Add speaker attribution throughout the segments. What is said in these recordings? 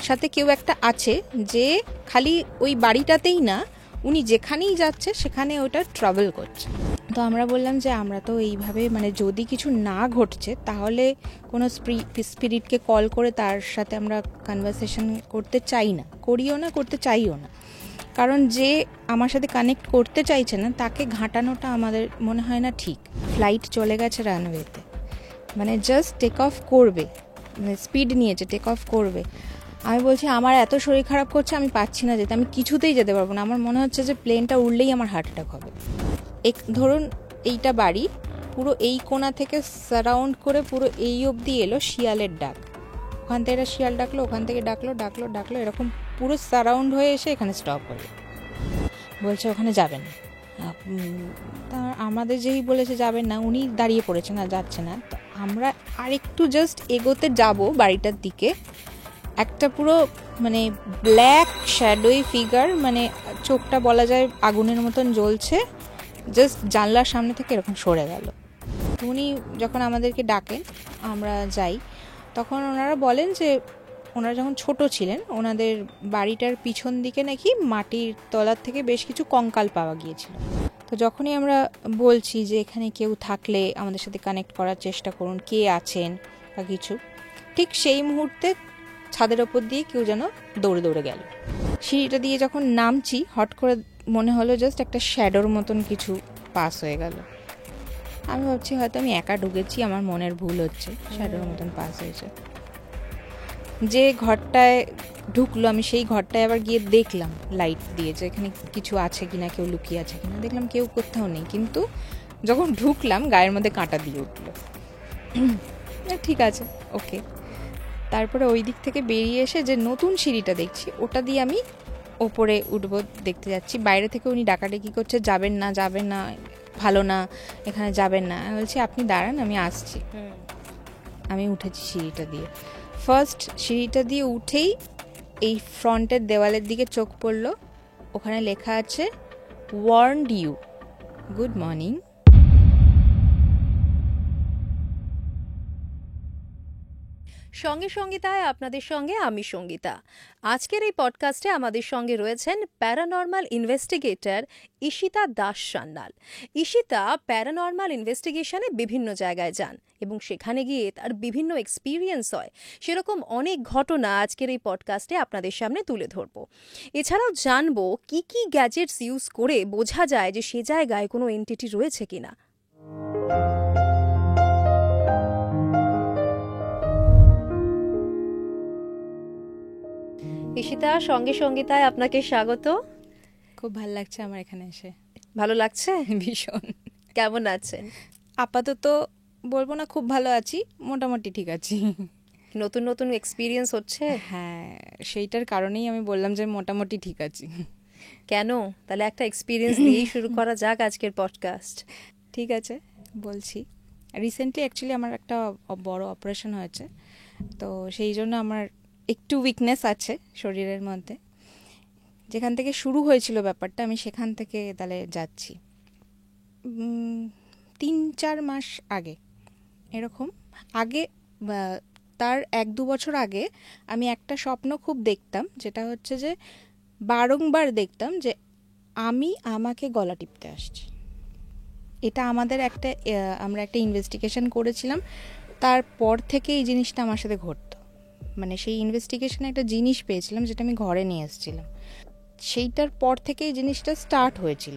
Speaker 1: সাথে কেউ একটা আছে যে খালি ওই বাড়িটাতেই না, উনি যেখানেই যাচ্ছে সেখানে ওটা ট্রাভেল করছে। তো আমরা বললাম যে আমরা তো এইভাবে মানে যদি কিছু না ঘটছে তাহলে কোনো স্পিরিটকে কল করে তার সাথে আমরা কনভারসেশন করতে চাই না, করিও না, করতে চাইও না। কারণ যে আমার সাথে কানেক্ট করতে চাইছে না তাকে ঘাঁটানোটা আমাদের মনে হয় না ঠিক। ফ্লাইট চলে গেছে রানওয়েতে, মানে জাস্ট টেক অফ করবে, মানে স্পিড নিয়েছে, টেক অফ করবে। আমি বলছি আমার এত শরীর খারাপ করছে, আমি পাচ্ছি না যেতে, আমি কিছুতেই যেতে পারবো না, আমার মনে হচ্ছে যে প্লেনটা উড়লেই আমার হার্ট অ্যাটাক হবে। ধরুন এইটা বাড়ি, পুরো এই কোণা থেকে সারাউন্ড করে পুরো এই অবধি এলো শিয়ালের ডাক, ওখান থেকে একটা শিয়াল ডাকলো, ওখান থেকে ডাকলো ডাকলো ডাকলো, এরকম পুরো সারাউন্ড হয়ে এসে এখানে স্টপ হলো। বলছে ওখানে যাবেন না। তা আমাদের যেই বলেছে যাবেন না, উনি দাঁড়িয়ে পড়েছে না, যাচ্ছে না। তো আমরা আরেকটু জাস্ট এগোতে যাব বাড়িটার দিকে, একটা পুরো মানে ব্ল্যাক শ্যাডোই ফিগার, মানে চোখটা বলা যায় আগুনের মতন জ্বলছে, জাস্ট জানলার সামনে থেকে এরকম সরে গেল। উনি যখন আমাদেরকে ডাকেন আমরা যাই, তখন ওনারা বলেন যে ওনারা যখন ছোট ছিলেন ওনাদের বাড়িটার পিছন দিকে নাকি মাটির তলার থেকে বেশ কিছু কঙ্কাল পাওয়া গিয়েছিল। তো যখনই আমরা বলছি যে এখানে কেউ থাকলে আমাদের সাথে কানেক্ট করার চেষ্টা করুন, কে আছেন বা কিছু, ঠিক সেই মুহূর্তে ছাদের ওপর দিয়ে কেউ যেন দৌড়ে দৌড়ে গেল। সিঁড়িটা দিয়ে যখন নামছি হট করে মনে হলো জাস্ট একটা শ্যাডোর মতন কিছু পাস হয়ে গেল। আমি ভাবছি হয়তো আমি একা ঢুকেছি, আমার মনের ভুল হচ্ছে, শ্যাডোর মতন পাস হয়েছে। যে ঘরটায় ঢুকলো আমি সেই ঘরটায় আবার গিয়ে দেখলাম লাইট দিয়ে যে এখানে কিছু আছে কিনা, কেউ লুকিয়ে আছে কিনা। দেখলাম কেউ কোথাও নেই, কিন্তু যখন ঢুকলাম গায়ের মধ্যে কাঁটা দিয়ে উঠলো। ঠিক আছে, ওকে। তারপরে ওই দিক থেকে বেরিয়ে এসে যে নতুন সিঁড়িটা দেখছি ওটা দিয়ে আমি ওপরে উঠবো, দেখতে যাচ্ছি। বাইরে থেকে উনি ডাকাডাকি করছে, যাবেন না যাবেন না, ভালো না, এখানে যাবেন না। আমি বলছি আপনি দাঁড়ান, আমি আসছি। আমি উঠেছি সিঁড়িটা দিয়ে। ফার্স্ট সিঁড়িটা দিয়ে উঠেই এই ফ্রন্টের দেওয়ালের দিকে চোখ পড়লো, ওখানে লেখা আছে ওয়ার্নড ইউ, গুড মর্নিং।
Speaker 2: সঙ্গে সঙ্গীতায় আপনাদের সঙ্গে আমি সঙ্গীতা। আজকের এই পডকাস্টে আমাদের সঙ্গে রয়েছেন paranormal investigator Ishita Das Sanyal. Ishita paranormal ইনভেস্টিগেশনে বিভিন্ন জায়গায় যান এবং সেখানে গিয়ে তার বিভিন্ন এক্সপিরিয়েন্স হয়। সেরকম অনেক ঘটনা আজকের এই পডকাস্টে আপনাদের সামনে তুলে ধরবো। এছাড়াও জানবো কি কি গ্যাজেটস ইউজ করে বোঝা যায় যে সে জায়গায় কোনো এন্টিটি রয়েছে কিনা। ঈশিতা, সঙ্গে সঙ্গীতায় আপনাকে স্বাগত।
Speaker 1: খুব ভালো লাগছে আমার এখানে এসে।
Speaker 2: ভালো লাগছে?
Speaker 1: ভীষণ।
Speaker 2: কেমন আছেন?
Speaker 1: আপাতত বলবো না খুব ভালো আছি, মোটামুটি ঠিক আছি।
Speaker 2: নতুন নতুন এক্সপিরিয়েন্স হচ্ছে?
Speaker 1: হ্যাঁ, সেইটার কারণেই আমি বললাম যে মোটামুটি ঠিক আছি।
Speaker 2: কেন? তাহলে একটা এক্সপিরিয়েন্স দিয়েই শুরু করা যাক আজকের পডকাস্ট।
Speaker 1: ঠিক আছে, বলছি। রিসেন্টলি অ্যাকচুয়ালি আমার একটা বড় অপারেশন হয়েছে, তো সেই জন্য আমার একটু উইকনেস আছে শরীরের মধ্যে। যেখান থেকে শুরু হয়েছিল ব্যাপারটা আমি সেখান থেকে তাহলে যাচ্ছি 3-4 মাস আগে এরকম। আগে তার 1-2 বছর আগে আমি একটা স্বপ্ন খুব দেখতাম, যেটা হচ্ছে যে বারংবার দেখতাম যে আমি আমাকে গলা টিপতে আসছি। এটা আমাদের আমরা একটা ইনভেস্টিগেশন করেছিলাম, তারপর থেকে এই জিনিসটা আমার সাথে ঘটতো। মানে সেই ইনভেস্টিগেশনে একটা জিনিস পেয়েছিলাম যেটা আমি ঘরে নিয়ে এসেছিলাম, সেইটার পর থেকে এই জিনিসটা স্টার্ট হয়েছিল।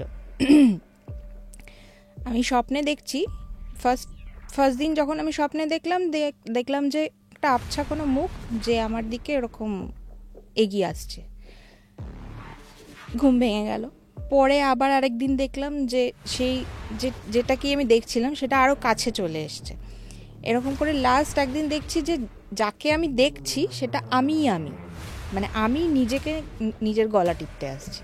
Speaker 1: আমি স্বপ্নে দেখছি, ফার্স্ট দিন যখন আমি স্বপ্নে দেখলাম যে একটা আবছা কোনো মুখ যে আমার দিকে এরকম এগিয়ে আসছে। ঘুম ভেঙে গেল। পরে আবার আরেকদিন দেখলাম যে সেই যেটা কি আমি দেখছিলাম সেটা আরও কাছে চলে এসছে। এরকম করে লাস্ট একদিন দেখছি যে যাকে আমি দেখছি সেটা আমি মানে আমি নিজেকে নিজের গলা টিপতে আসছি।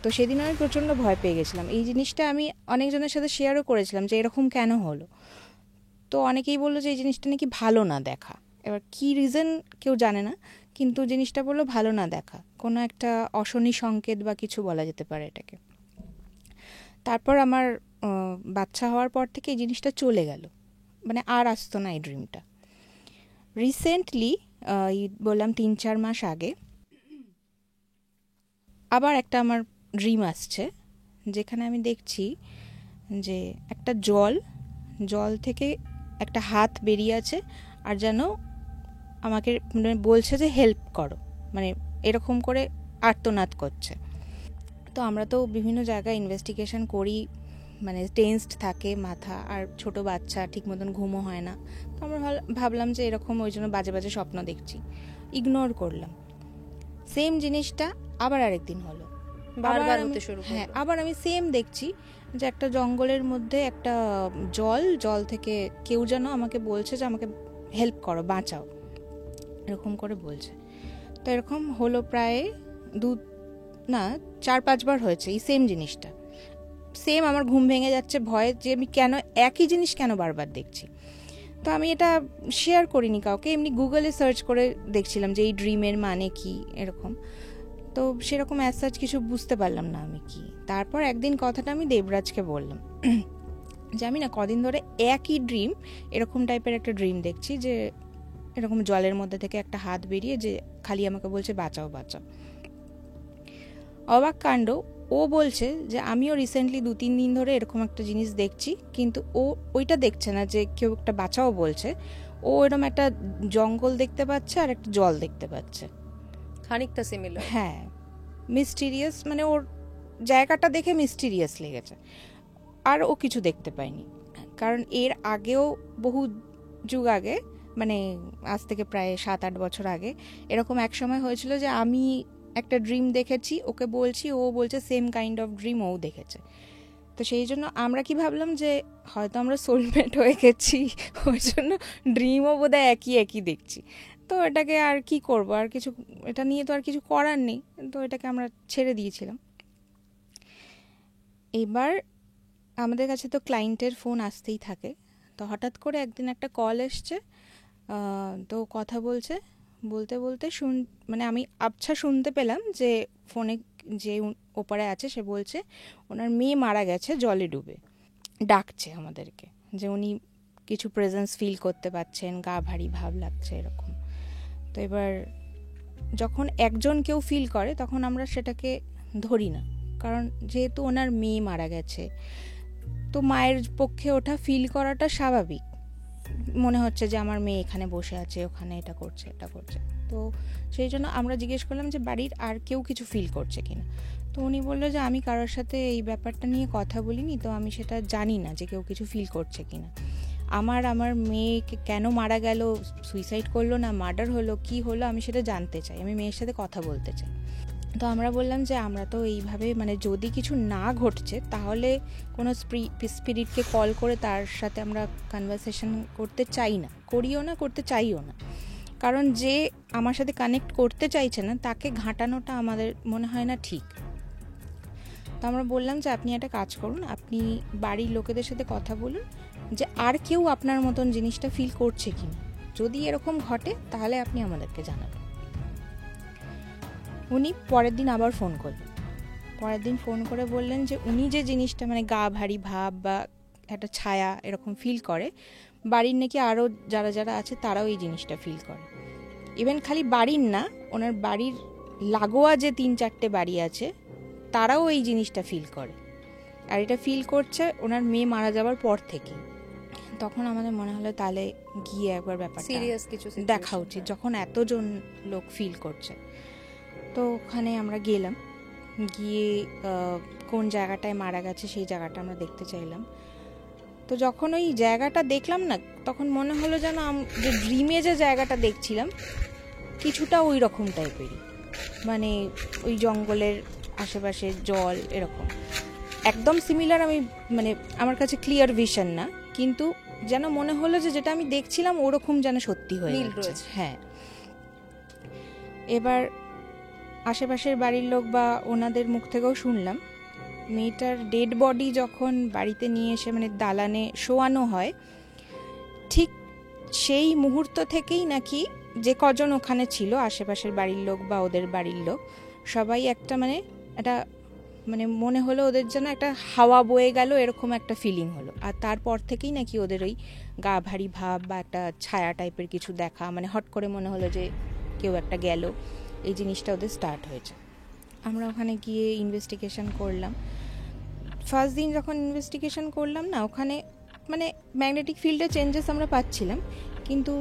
Speaker 1: তো সেদিন আমি প্রচণ্ড ভয় পেয়ে গেছিলাম। এই জিনিসটা আমি অনেকজনের সাথে শেয়ারও করেছিলাম যে এরকম কেন হলো। তো অনেকেই বললো যে এই জিনিসটা নাকি ভালো না দেখা। এবার কী রিজন কেউ জানে না, কিন্তু জিনিসটা বললো ভালো না দেখা, কোনো একটা অশনি সংকেত বা কিছু বলা যেতে পারে এটাকে। তারপর আমার বাচ্চা হওয়ার পর থেকে এই জিনিসটা চলে গেল, মানে আর আসতো না এই ড্রিমটা। রিসেন্টলি এই বললাম 3-4 মাস আগে আবার একটা আমার ড্রিম আসছে, যেখানে আমি দেখছি যে একটা জল থেকে একটা হাত বেরিয়ে আছে, আর যেন আমাকে মানে বলছে যে হেল্প করো, মানে এরকম করে আর্তনাদ করছে। তো আমরা তো বিভিন্ন জায়গায় ইনভেস্টিগেশন করি, মানে টেন্সড থাকে মাথা, আর ছোট বাচ্চা, ঠিক মতন ঘুমও হয় না। তো আমরা ভাবলাম যে এরকম, ওই জন্য বাজে বাজে স্বপ্ন দেখছি, ইগনোর করলাম। সেম জিনিসটা আবার আরেকদিন হলো,
Speaker 2: বারবার হতে শুরু
Speaker 1: হ্যাঁ,
Speaker 2: করলো।
Speaker 1: আবার আমি সেম দেখছি যে একটা জঙ্গলের মধ্যে একটা জল থেকে কেউ যেন আমাকে বলছে যে আমাকে হেল্প করো, বাঁচাও, এরকম করে বলছে। তো এরকম হলো প্রায় 4-5 বার হয়েছে এই সেম জিনিসটা। সেম আমার ঘুম ভেঙে যাচ্ছে ভয়ে, যে আমি কেন একই জিনিস কেন বারবার দেখছি। তো আমি এটা শেয়ার করিনি কাউকে, এমনি গুগলে সার্চ করে দেখছিলাম যে এই ড্রিমের মানে কি এরকম। তো সেরকম অ্যাজ সাচ কিছু বুঝতে পারলাম না আমি কি। তারপর একদিন কথাটা আমি দেবরাজকে বললাম যে আমি না কদিন ধরে একই ড্রিম, এরকম টাইপের একটা ড্রিম দেখছি, যে এরকম জলের মধ্যে থেকে একটা হাত বেরিয়ে যে খালি আমাকে বলছে বাঁচাও বাঁচাও। অবাক কাণ্ড, ও বলছে যে আমিও রিসেন্টলি 2-3 দিন ধরে এরকম একটা জিনিস দেখছি, কিন্তু ও ওইটা দেখছে না যে কেউ একটা বাঁচাও বলছে, ও এরকম একটা জঙ্গল দেখতে পাচ্ছে আর একটা জল দেখতে পাচ্ছে,
Speaker 2: খানিকটা সিমিলার।
Speaker 1: হ্যাঁ, মিস্টিরিয়াস, মানে ওর জায়গাটা দেখে মিস্টিরিয়াস লেগেছে। আর ও কিছু দেখতে পায়নি, কারণ এর আগেও বহু যুগ আগে, মানে আজ থেকে প্রায় 7-8 বছর আগে এরকম এক সময় হয়েছিল যে আমি একটা ড্রিম দেখেছি, ওকে বলছি, ও বলছে same kind of dream oh দেখেছে। তো সেই জন্য আমরা কি ভাবলাম যে হয়তো আমরা সোলমেট হয়ে গেছি, ওই জন্য ড্রিমও বোধহয় একই একই দেখছি। তো এটাকে আর কি করব, আর কিছু, এটা নিয়ে তো আর কিছু করার নেই, তো এটাকে আমরা ছেড়ে দিয়েছিলাম। এবার আমাদের কাছে তো ক্লায়েন্টের ফোন আসতেই থাকে, তো হঠাৎ করে একদিন একটা কল এসছে, তো কথা বলছে, বলতে বলতে মানে আমি আবছা শুনতে পেলাম যে ফোনে যে ওপারে আছে সে বলছে ওনার মেয়ে মারা গেছে জলে ডুবে, ডাকছে আমাদেরকে, যে উনি কিছু প্রেজেন্স ফিল করতে পাচ্ছেন, গা ভারী ভাব লাগছে এরকম। তো এবার যখন একজন কেউ ফিল করে তখন আমরা সেটাকে ধরি না, কারণ যেহেতু ওনার মেয়ে মারা গেছে, তো মায়ের পক্ষে ওটা ফিল করাটা স্বাভাবিক, মনে হচ্ছে যে আমার মেয়ে এখানে বসে আছে, ওখানে এটা করছে এটা করছে। তো সেই জন্য আমরা জিজ্ঞেস করলাম যে বাড়ির আর কেউ কিছু ফিল করছে কিনা। তো উনি বললো যে আমি কারোর সাথে এই ব্যাপারটা নিয়ে কথা বলিনি, তো আমি সেটা জানি না যে কেউ কিছু ফিল করছে কিনা। আমার মেয়েকে কেন মারা গেল, সুইসাইড করলো না মার্ডার হলো, কি হলো, আমি সেটা জানতে চাই, আমি মেয়ের সাথে কথা বলতে চাই। তো আমরা বললাম যে আমরা তো এইভাবে, মানে যদি কিছু না ঘটছে তাহলে কোনো স্পিরিটকে কল করে তার সাথে আমরা কনভারসেশন করতে চাই না, করিও না, করতে চাইও না, কারণ যে আমার সাথে কানেক্ট করতে চাইছে না তাকে ঘাঁটানোটা আমাদের মনে হয় না ঠিক। তো আমরা বললাম যে আপনি একটা কাজ করুন, আপনি বাড়ির লোকেদের সাথে কথা বলুন যে আর কেউ আপনার মতন জিনিসটা ফিল করছে কিনা, যদি এরকম ঘটে তাহলে আপনি আমাদেরকে জানাবেন। উনি পরের দিন আবার ফোন করলেন, পরের দিন ফোন করে বললেন যে উনি যে জিনিসটা, মানে গা ভারী ভাব বা একটা ছায়া এরকম ফিল করে, বাড়ির নাকি আরও যারা যারা আছে তারাও এই জিনিসটা ফিল করে। ইভেন খালি বাড়ির না, ওনার বাড়ির লাগোয়া যে 3-4টে বাড়ি আছে তারাও এই জিনিসটা ফিল করে, আর এটা ফিল করছে ওনার মেয়ে মারা যাওয়ার পর থেকে। তখন আমাদের মনে হলো তাহলে গিয়ে একবার ব্যাপারটা
Speaker 2: সিরিয়াস কিছু
Speaker 1: দেখা উচিত, যখন এতজন লোক ফিল করছে। তো ওখানে আমরা গেলাম, গিয়ে কোন জায়গাটায় মারা গেছে সেই জায়গাটা আমরা দেখতে চাইলাম। তো যখন ওই জায়গাটা দেখলাম না, তখন মনে হলো যেন যে ড্রিমে যে জায়গাটা দেখছিলাম কিছুটা ওই রকম টাইপেরই, মানে ওই জঙ্গলের আশেপাশে জল এরকম একদম সিমিলার। আমি মানে আমার কাছে ক্লিয়ার ভিশন না, কিন্তু যেন মনে হলো যে যেটা আমি দেখছিলাম ওরকম যেন সত্যি হয়ে যাচ্ছে। হ্যাঁ, এবার আশেপাশের বাড়ির লোক বা ওনাদের মুখ থেকেও শুনলাম মেয়েটার ডেড বডি যখন বাড়িতে নিয়ে এসে মানে দালানে শোয়ানো হয়, ঠিক সেই মুহূর্ত থেকেই নাকি যে কজন ওখানে ছিল আশেপাশের বাড়ির লোক বা ওদের বাড়ির লোক সবাই একটা মানে একটা মানে মনে হলো ওদের যেন একটা হাওয়া বয়ে গেল, এরকম একটা ফিলিং হলো। আর তারপর থেকেই নাকি ওদের ওই গা ভারী ভাব বা একটা ছায়া টাইপের কিছু দেখা, মানে হট করে মনে হলো যে কেউ একটা গেল, এই জিনিসটা ওদের স্টার্ট হয়েছে। আমরা ওখানে গিয়ে ইনভেস্টিগেশন করলাম। ফার্স্ট দিন যখন ইনভেস্টিগেশন করলাম না, ওখানে মানে ম্যাগনেটিক ফিল্ডে চেঞ্জেস আমরা পাচ্ছিলাম, কিন্তু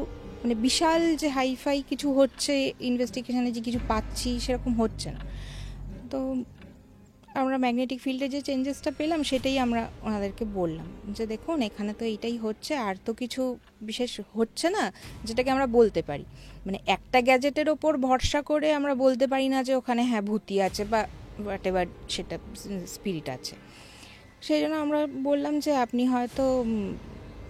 Speaker 1: মানে বিশাল যে হাইফাই কিছু হচ্ছে ইনভেস্টিগেশনে, যে কিছু পাচ্ছি সেরকম হচ্ছে না। তো আমরা ম্যাগনেটিক ফিল্ডে যে চেঞ্জেসটা পেলাম সেটাই আমরা ওনাদেরকে বললাম যে দেখুন এখানে তো এইটাই হচ্ছে, আর তো কিছু বিশেষ হচ্ছে না যেটাকে আমরা বলতে পারি। মানে একটা গ্যাজেটের ওপর ভরসা করে আমরা বলতে পারি না যে ওখানে হ্যাঁ ভূতি আছে বা হোয়াট এভার সেটা স্পিরিট আছে। সেই জন্য আমরা বললাম যে আপনি হয়তো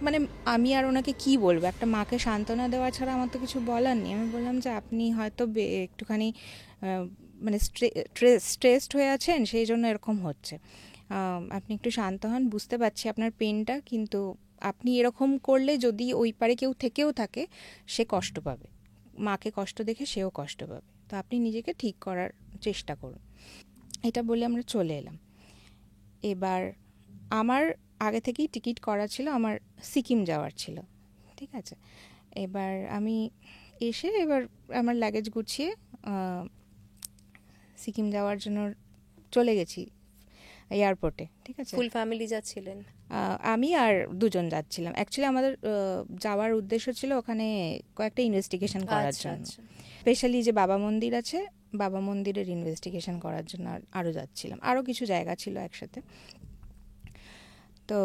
Speaker 1: মানে আমি আর ওনাকে কি বলবো, একটা মাকে সান্ত্বনা দেওয়া ছাড়া আমার তো কিছু বলার নেই। আমি বললাম যে আপনি হয়তো একটুখানি মানে স্ট্রেসড হয়ে আছেন, সেই জন্য এরকম হচ্ছে। আপনি একটু শান্ত হন, বুঝতে পারছি আপনার পেনটা, কিন্তু আপনি এরকম করলে যদি ওই পারে কেউ থেকেও থাকে সে কষ্ট পাবে, মাকে কষ্ট দেখে সেও কষ্ট পাবে, তো আপনি নিজেকে ঠিক করার চেষ্টা করুন। এটা বলে আমরা চলে এলাম। এবার আমার আগে থেকেই টিকিট করা ছিল, আমার সিকিম যাওয়ার ছিল, ঠিক আছে। এবার আমি এসে এবার আমার লাগেজ গুছিয়ে সিকিম যাওয়ার জন্য চলে গেছি এয়ারপোর্টে, ঠিক আছে।
Speaker 2: ফুল ফ্যামিলি যাচ্ছিলেন?
Speaker 1: আমি আর দুজন যাচ্ছিলাম। অ্যাকচুয়ালি আমাদের যাওয়ার উদ্দেশ্য ছিল ওখানে কয়েকটা ইনভেস্টিগেশন করার জন্য, স্পেশালি যে বাবা মন্দির আছে, বাবা মন্দিরের ইনভেস্টিগেশন করার জন্য আরও যাচ্ছিলাম। আরও কিছু জায়গা ছিল একসাথে, তো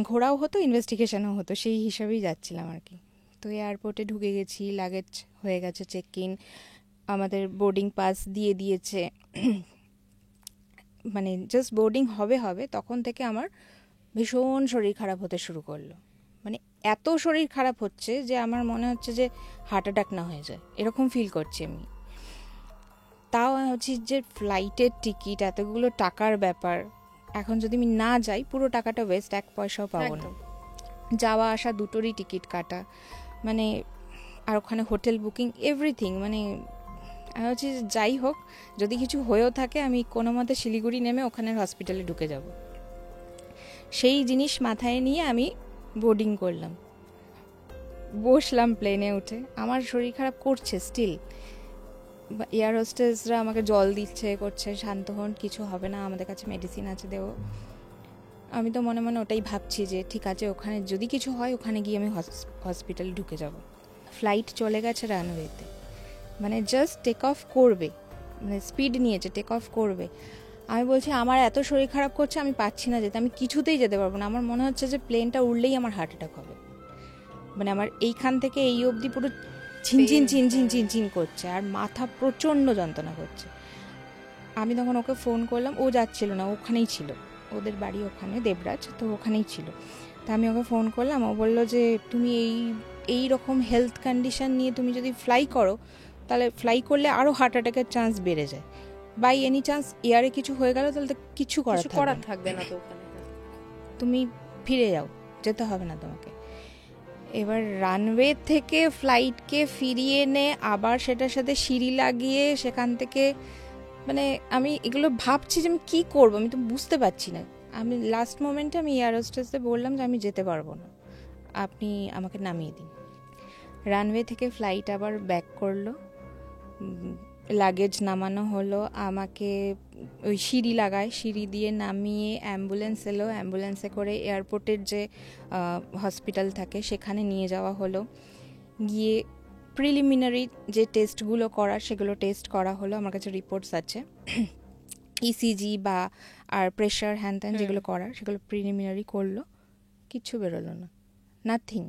Speaker 1: ঘোরাও হতো ইনভেস্টিগেশনও হতো, সেই হিসাবেই যাচ্ছিলাম আর কি। তো এয়ারপোর্টে ঢুকে গেছি, লাগেজ হয়ে গেছে চেক ইন, আমাদের বোর্ডিং পাস দিয়ে দিয়েছে। মানে জাস্ট বোর্ডিং হবে তখন থেকে আমার ভীষণ শরীর খারাপ হতে শুরু করলো। মানে এত শরীর খারাপ হচ্ছে যে আমার মনে হচ্ছে যে হার্ট অ্যাটাক না হয়ে যায়, এরকম ফিল করছি আমি। তাও হচ্ছে যে ফ্লাইটের টিকিট, এতগুলো টাকার ব্যাপার, এখন যদি আমি না যাই পুরো টাকাটা ওয়েস্ট, এক পয়সাও পাবো না। যাওয়া আসা দুটোরই টিকিট কাটা, মানে আর ওখানে হোটেল বুকিং, এভরিথিং, মানে হচ্ছে যাই হোক, যদি কিছু হয়েও থাকে আমি কোনো মতে শিলিগুড়ি নেমে ওখানের হসপিটালে ঢুকে যাব, সেই জিনিস মাথায় নিয়ে আমি বোর্ডিং করলাম, বসলাম প্লেনে উঠে। আমার শরীর খারাপ করছে স্টিল, এয়ার হোস্টেসরা আমাকে জল দিচ্ছে, করছে শান্ত হন, কিছু হবে না, আমাদের কাছে মেডিসিন আছে দেবো। আমি তো মনে মনে ওটাই ভাবছি যে ঠিক আছে, ওখানে যদি কিছু হয় ওখানে গিয়ে আমি হসপিটালে ঢুকে যাব। ফ্লাইট চলে গেছে রানওয়েতে, মানে জাস্ট টেক অফ করবে, মানে স্পিড নিয়েছে, টেক অফ করবে। আমি বলছি আমার এত শরীর খারাপ করছে, আমি পাচ্ছি না যেতে, আমি কিছুতেই যেতে পারবো না। আমার মনে হচ্ছে যে প্লেনটা উড়লেই আমার হার্ট অ্যাটাক হবে। মানে আমার এইখান থেকে এই অবধি পুরো ঝিনঝিন ঝিনঝিন ঝিনঝিন করছে, আর মাথা প্রচণ্ড যন্ত্রণা করছে। আমি তখন ওকে ফোন করলাম, ও যাচ্ছিল না, ওখানেই ছিল, ওদের বাড়ি ওখানে দেবরাজ, তো ওখানেই ছিল। তা আমি ওকে ফোন করলাম, ও বললো যে তুমি এই রকম হেলথ কন্ডিশন নিয়ে তুমি যদি ফ্লাই করো, তাহলে ফ্লাই করলে আরও হার্ট অ্যাটাকের চান্স বেড়ে যায়। বাই এনি চান্স এয়ারে কিছু হয়ে গেল তাহলে তো কিছু করার
Speaker 2: থাকবে না, তো ওখানে
Speaker 1: তুমি ফিরে যাও, যেতে হবে না তোমাকে। এবার রানওয়ে থেকে ফ্লাইটকে ফিরিয়ে এনে আবার সেটার সাথে সিঁড়ি লাগিয়ে সেখান থেকে, মানে আমি এগুলো ভাবছি যে আমি কী করবো, আমি তো বুঝতে পারছি না। আমি লাস্ট মোমেন্টে আমি এয়ার হোস্টেসকে বললাম যে আমি যেতে পারবো না, আপনি আমাকে নামিয়ে দিন। রানওয়ে থেকে ফ্লাইট আবার ব্যাক করলো, লাগেজ নামানো হলো, আমাকে ওই সিঁড়ি লাগায়, সিঁড়ি দিয়ে নামিয়ে অ্যাম্বুলেন্স এলো, অ্যাম্বুলেন্সে করে এয়ারপোর্টের যে হসপিটাল থাকে সেখানে নিয়ে যাওয়া হলো। গিয়ে প্রিলিমিনারি যে টেস্টগুলো করার সেগুলো টেস্ট করা হলো, আমার কাছে রিপোর্টস আছে, ইসিজি বা আর প্রেশার হ্যান ত্যান যেগুলো করার, সেগুলো প্রিলিমিনারি করলো, কিচ্ছু বেরোলো না, নাথিং।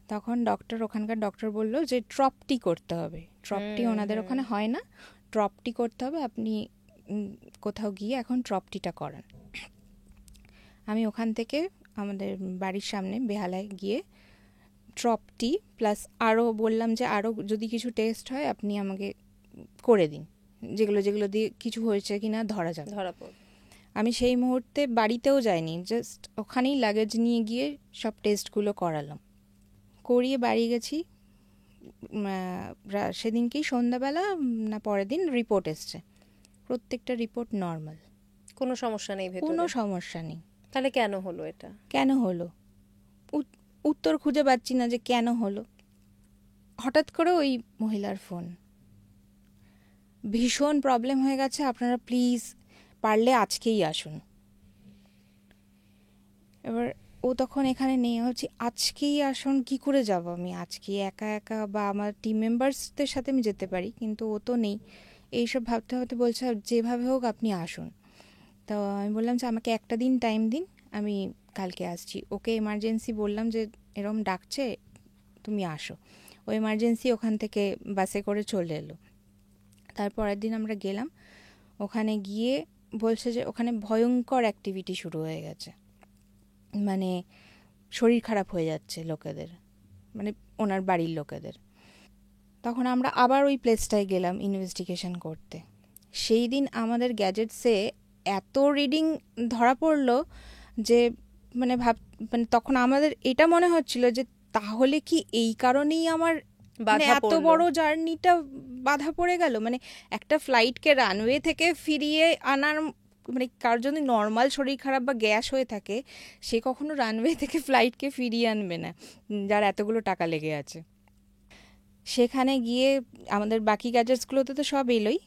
Speaker 1: তখন ওখানকার ডক্টর বললো যে ট্রপটি করতে হবে, ট্রপটি ওনাদের ওখানে হয় না, ট্রপটি করতে হবে, আপনি কোথাও গিয়ে এখন ট্রপটিটা করান। আমি ওখান থেকে আমাদের বাড়ির সামনে বেহালায় গিয়ে ট্রপটি প্লাস আরও বললাম যে আরও যদি কিছু টেস্ট হয় আপনি আমাকে করে দিন, যেগুলো দিয়ে কিছু হয়েছে কিনা ধরা পড়ে। আমি সেই মুহূর্তে বাড়িতেও যাইনি, জাস্ট ওখানেই লাগেজ নিয়ে গিয়ে সব টেস্টগুলো করালাম, করিয়ে বাড়ি গেছি। সেদিনকেই সন্ধ্যাবেলা না পরের দিন রিপোর্ট এসছে, প্রত্যেকটা রিপোর্ট নর্মাল,
Speaker 2: কোনো সমস্যা নেই ভেতরে?
Speaker 1: কোনো সমস্যা নেই।
Speaker 2: তাহলে কেন হলো এটা?
Speaker 1: কেন হলো উত্তর খুঁজে পাচ্ছি না যে কেন হলো। হঠাৎ করে ওই মহিলার ফোন, ভীষণ প্রবলেম হয়ে গেছে, আপনারা প্লিজ পারলে আজকেই আসুন। এবার ও তখন এখানে নেই, হচ্ছে আজকেই আসুন, কি করে যাব আমি আজকে একা একা, বা আমার টিম মেম্বার্সদের সাথে আমি যেতে পারি, কিন্তু ও তো নেই। এইসব ভাবতে ভাবতে বলছে যেভাবে হোক আপনি আসুন। তো আমি বললাম যে আমাকে একটা দিন টাইম দিন, আমি কালকে আসছি। ওকে এমার্জেন্সি বললাম যে এরম ডাকছে, তুমি আসো। ও এমার্জেন্সি ওখান থেকে বাসে করে চলে এলো। তারপরের দিন আমরা গেলাম, ওখানে গিয়ে বলছে যে ওখানে ভয়ঙ্কর অ্যাক্টিভিটি শুরু হয়ে গেছে, মানে শরীর খারাপ হয়ে যাচ্ছে লোকেদের, মানে ওনার বাড়ির লোকেদের। তখন আমরা আবার ওই প্লেসটায় গেলাম ইনভেস্টিগেশন করতে। সেই দিন আমাদের গ্যাজেটসে এত রিডিং ধরা পড়লো যে মানে তখন আমাদের এটা মনে হচ্ছিল যে তাহলে কি এই কারণেই আমার মানে এত বড় জার্নিটা বাধা পড়ে গেল। মানে একটা ফ্লাইটকে রানওয়ে থেকে ফিরিয়ে আনার, মানে কার যদি নর্মাল শরীর খারাপ বা গ্যাস হয়ে থাকে, সে কখনো রানওয়ে থেকে ফ্লাইটকে ফিরিয়ে আনবে না, যার এতগুলো টাকা লেগে আছে। সেখানে গিয়ে আমাদের বাকি গ্যাজেটসগুলোতে তো সব এলোই।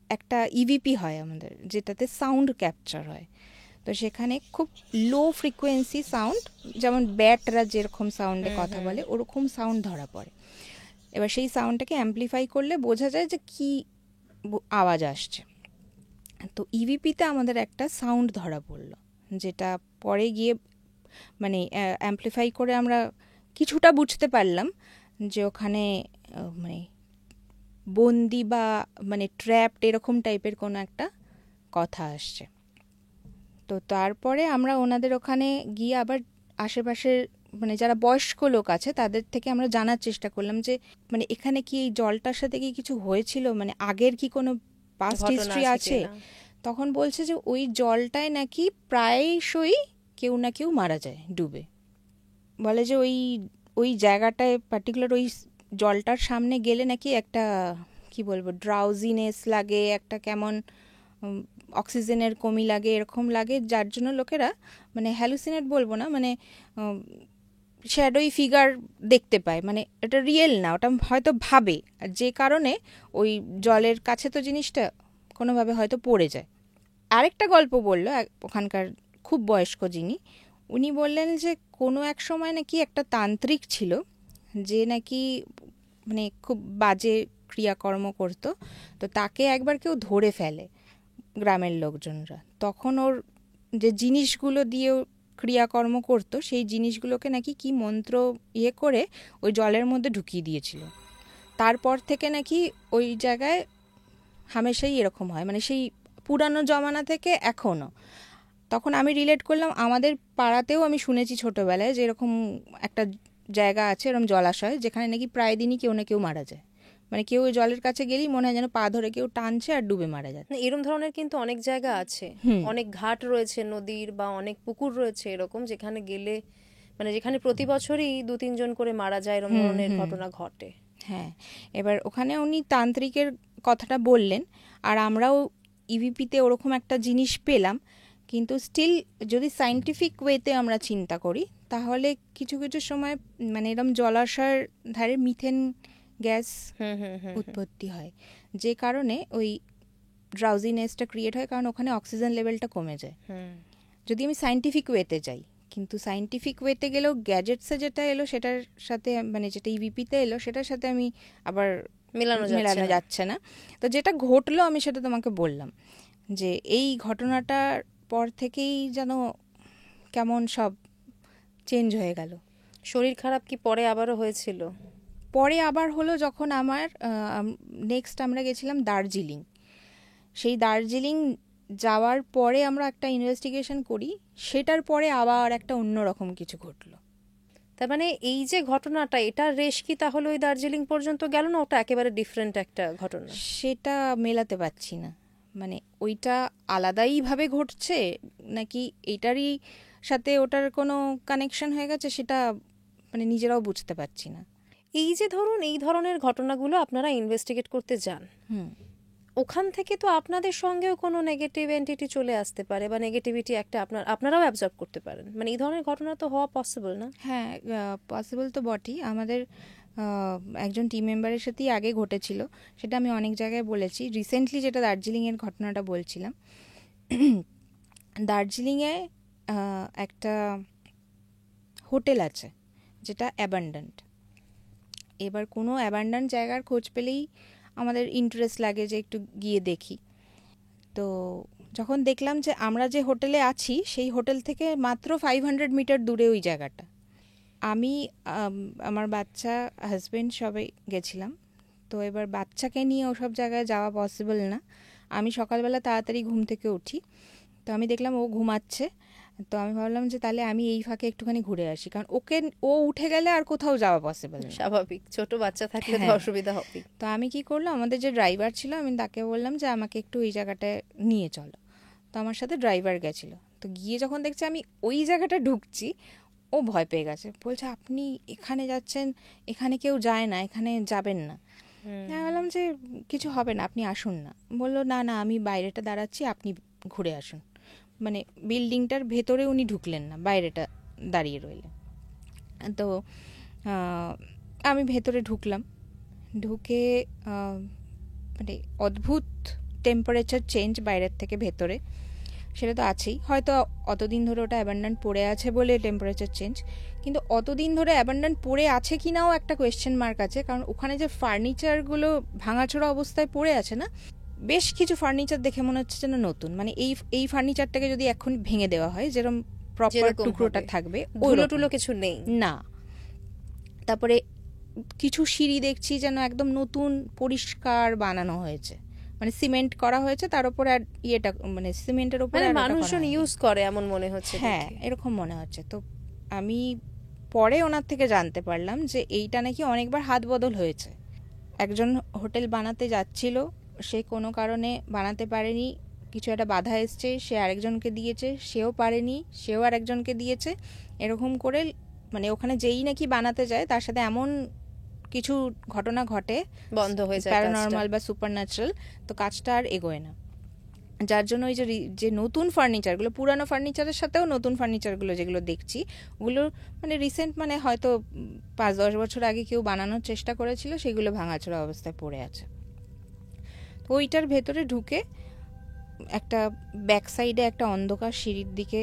Speaker 1: একটা ইভিপি হয় আমাদের, যেটাতে সাউন্ড ক্যাপচার হয়। তো সেখানে খুব লো ফ্রিকোয়েন্সি সাউন্ড, যেমন ব্যাটরা যেরকম সাউন্ডে কথা বলে ওরকম সাউন্ড ধরা পড়ে। এবার সেই সাউন্ডটাকে অ্যাম্পলিফাই করলে বোঝা যায় যে কি আওয়াজ আসছে। তো ইভিপিতে আমাদের একটা সাউন্ড ধরা পড়লো, যেটা পরে গিয়ে মানে অ্যাম্পলিফাই করে আমরা কিছুটা বুঝতে পারলাম যে ওখানে মানে বন্দি বা মানে ট্র্যাপড এরকম টাইপের কোনো একটা কথা আসছে। তো তারপরে আমরা ওনাদের ওখানে গিয়ে আবার আশেপাশের মানে যারা বয়স্ক লোক আছে তাদের থেকে আমরা জানার চেষ্টা করলাম যে মানে এখানে কি এই জলটার সাথে কি কিছু হয়েছিল, মানে আগের কি কোনো পাস্ট হিস্ট্রি আছে। তখন বলছে যে ওই জলটায় নাকি প্রায়শই কেউ না কেউ মারা যায় ডুবে। বলে যে ওই জায়গাটায় পার্টিকুলার ওই জলটার সামনে গেলে নাকি একটা কি বলবো ড্রাউজিনেস লাগে, একটা কেমন অক্সিজেনের কমি লাগে, এরকম লাগে, যার জন্য লোকেরা মানে হ্যালুসিনেট বলবো না, মানে শ্যাডোই ফিগার দেখতে পায়। মানে এটা রিয়েল না, ওটা হয়তো ভাবে, আর যে কারণে ওই জলের কাছে তো জিনিসটা কোনোভাবে হয়তো পড়ে যায়। আরেকটা গল্প বললো ওখানকার খুব বয়স্ক যিনি, উনি বললেন যে কোনো এক সময় নাকি একটা তান্ত্রিক ছিল যে নাকি মানে খুব বাজে ক্রিয়াকর্ম করতো। তো তাকে একবার কেউ ধরে ফেলে গ্রামের লোকজনরা, তখন ওর যে জিনিসগুলো দিয়ে ক্রিয়াকর্ম করতো সেই জিনিসগুলোকে নাকি কি মন্ত্র করে ওই জলের মধ্যে ঢুকিয়ে দিয়েছিল। তারপর থেকে নাকি ওই জায়গায় হামেশাই এরকম হয়, মানে সেই পুরানো জমানা থেকে এখনও। তখন আমি রিলেট করলাম আমাদের পাড়াতেও আমি শুনেছি ছোটোবেলায় যে এরকম একটা জায়গা আছে, এরকম জলাশয়, যেখানে নাকি প্রায় দিনই কেউ না কেউ মারা যায়। মানে কেউ ওই জলের কাছে গেলেই মনে হয় যেন পা ধরে কেউ টানছে আর ডুবে মারা যায়।
Speaker 2: এরকম ধরনের কিন্তু অনেক জায়গা আছে, অনেক ঘাট রয়েছে নদীর বা অনেক পুকুর রয়েছে এরকম, যেখানে গেলে মানে যেখানে প্রতি বছরই 2-3 জন করে মারা যায়, এরকম ধরনের ঘটনা ঘটে।
Speaker 1: হ্যাঁ, এবার ওখানে উনি তান্ত্রিকের কথাটা বললেন, আর আমরাও ইভিপিতে ওরকম একটা জিনিস পেলাম। কিন্তু স্টিল যদি সায়েন্টিফিক ওয়েতে আমরা চিন্তা করি তাহলে কিছু কিছু সময় মানে এরকম জলাশয়ের ধারে মিথেন গ্যাস উৎপত্তি হয়, যে কারণে ওই ড্রাউজিনেসটা ক্রিয়েট হয়, কারণ ওখানে অক্সিজেন লেভেলটা কমে যায় যদি আমি সায়েন্টিফিক ওয়েতে যাই। কিন্তু সায়েন্টিফিক ওয়েতে গেলেও গ্যাজেটসে যেটা এলো সেটার সাথে, মানে যেটা ইভিপিতে এলো সেটার সাথে আমি আবার মেলানো যাচ্ছে না। তো যেটা ঘটলো আমি সেটা তোমাকে বললাম, যে এই ঘটনাটার পর থেকেই যেন কেমন সব চেঞ্জ হয়ে গেল।
Speaker 2: শরীর খারাপ কি পরে আবারও হয়েছিল?
Speaker 1: পরে আবার হলো যখন আমার নেক্সট আমরা গেছিলাম দার্জিলিং। সেই দার্জিলিং যাওয়ার পরে আমরা একটা ইনভেস্টিগেশন করি, সেটার পরে আবার একটা অন্যরকম কিছু ঘটলো।
Speaker 2: তার মানে এই যে ঘটনাটা, এটার রেশ কি তাহলে ওই দার্জিলিং পর্যন্ত গেল না, ওটা একেবারে ডিফারেন্ট একটা ঘটনা?
Speaker 1: সেটা মেলাতে পারছি না, মানে ওইটা আলাদাইভাবে ঘটছে নাকি এটারই সাথে ওটার কোনো কানেকশন হয়ে গেছে, সেটা মানে নিজেরাও বুঝতে পারছি না।
Speaker 2: এই যে ধরুন এই ধরনের ঘটনাগুলো আপনারা ইনভেস্টিগেট করতে যান, ওখান থেকে তো আপনাদের সঙ্গেও কোনো নেগেটিভ এন্টিটি চলে আসতে পারে, বা নেগেটিভিটি একটা আপনারাও অ্যাবজর্ব করতে পারেন, মানে এই ধরনের ঘটনা তো হওয়া পসিবল না?
Speaker 1: হ্যাঁ, পসিবল তো বটেই। আমাদের একজন টিম মেম্বারের সাথেই আগে ঘটেছিল, সেটা আমি অনেক জায়গায় বলেছি। রিসেন্টলি যেটা দার্জিলিংয়ের ঘটনাটা বলছিলাম, দার্জিলিংয়ে একটা হোটেল আছে যেটা অ্যাবান্ডেন্ট। এবার কোনো অ্যাবান্ডেন্ট জায়গার খোঁজ পেলেই আমাদের ইন্টারেস্ট লাগে যে একটু গিয়ে দেখি। তো যখন দেখলাম যে আমরা যে হোটেলে আছি সেই হোটেল থেকে মাত্র 500 মিটার দূরে ওই জায়গাটা, আমি আমার বাচ্চা, হাজব্যান্ড সবাই গেছিলাম। তো এবার বাচ্চাকে নিয়ে ওসব জায়গায় যাওয়া পসিবল না। আমি সকালবেলা তাড়াতাড়ি ঘুম থেকে উঠি, তো আমি দেখলাম ও ঘুমাচ্ছে। তো আমি ভাবলাম যে তাহলে আমি এই ফাঁকে একটুখানি ঘুরে আসি, কারণ ও উঠে গেলে আর কোথাও যাওয়া পসিবল না।
Speaker 2: স্বাভাবিক, ছোট বাচ্চা থাকলে তো
Speaker 1: হ্যাঁ।
Speaker 2: অসুবিধা হবে।
Speaker 1: তো আমি কি করলাম, আমাদের যে ড্রাইভার ছিল আমি তাকে বললাম যে আমাকে একটু ওই জায়গাটায় নিয়ে চলো। তো আমার সাথে ড্রাইভার গেছিলো। তো গিয়ে যখন দেখছি আমি ওই জায়গাটা ঢুকছি, ও ভয় পেয়ে গেছে, বলছে আপনি এখানে যাচ্ছেন, এখানে কেউ যায় না, এখানে যাবেন না। আমি বললাম যে কিছু হবে না, আপনি আসুন না। বললো না না, আমি বাইরেটা দাঁড়াচ্ছি, আপনি ঘুরে আসুন। মানে বিল্ডিংটার ভেতরে উনি ঢুকলেন না, বাইরেটা দাঁড়িয়ে রইলেন। তো আমি ভেতরে ঢুকলাম, ঢুকে মানে অদ্ভুত টেম্পারেচার চেঞ্জ বাইরের থেকে ভেতরে, সেটা তো আছেই। হয়তো অতদিন ধরে ওটা অ্যাবান্ডেন্ট পড়ে আছে বলে টেম্পারেচার চেঞ্জ, কিন্তু অতদিন ধরে অ্যাবান্ডেন্ট পড়ে আছে কি নাও একটা কোয়েশ্চেন মার্ক আছে। কারণ ওখানে যে ফার্নিচারগুলো ভাঙাচোরা অবস্থায় পড়ে আছে না, বেশ কিছু ফার্নিচার দেখে মনে হচ্ছে যেন নতুন। মানে এই ফার্নিচারটাকে যদি এখন ভেঙে দেওয়া হয় যেরকম প্রপার টুকরোটা থাকবে,
Speaker 2: ধুলো টুলো কিছু নেই
Speaker 1: না। তারপরে কিছু সিঁড়ি দেখছি যেন একদম নতুন পরিষ্কার বানানো হয়েছে, মানে সিমেন্ট করা হয়েছে তার উপরে আর ইয়েটা, মানে সিমেন্টের উপরে
Speaker 2: মানুষজন ইউজ করে এমন মনে হচ্ছে।
Speaker 1: হ্যাঁ, এরকম মনে হচ্ছে। তো আমি পরে ওনার থেকে জানতে পারলাম যে এইটা নাকি অনেকবার হাত বদল হয়েছে। একজন হোটেল বানাতে যাচ্ছিল, সে কোনো কারণে বানাতে পারেনি, কিছু একটা বাধা এসছে, সে আরেকজনকে দিয়েছে, সেও পারেনি, সেও আরেকজনকে দিয়েছে। এরকম করে মানে ওখানে যেই নাকি বানাতে যায় তার সাথে এমন কিছু ঘটনা ঘটে,
Speaker 2: বন্ধ হয়ে যায়,
Speaker 1: প্যারানর্মাল বা সুপারন্যাচারাল, তো কাজটা আর এগোয় না। যার জন্য ওই যে নতুন ফার্নিচারগুলো, পুরানো ফার্নিচারের সাথেও নতুন ফার্নিচারগুলো যেগুলো দেখছি, ওগুলো মানে রিসেন্ট, মানে হয়তো 5-10 বছর আগে কেউ বানানোর চেষ্টা করেছিল, সেগুলো ভাঙাচোরা অবস্থায় পড়ে আছে। তো ওইটার ভেতরে ঢুকে একটা ব্যাক সাইডে একটা অন্ধকার সিঁড়ির দিকে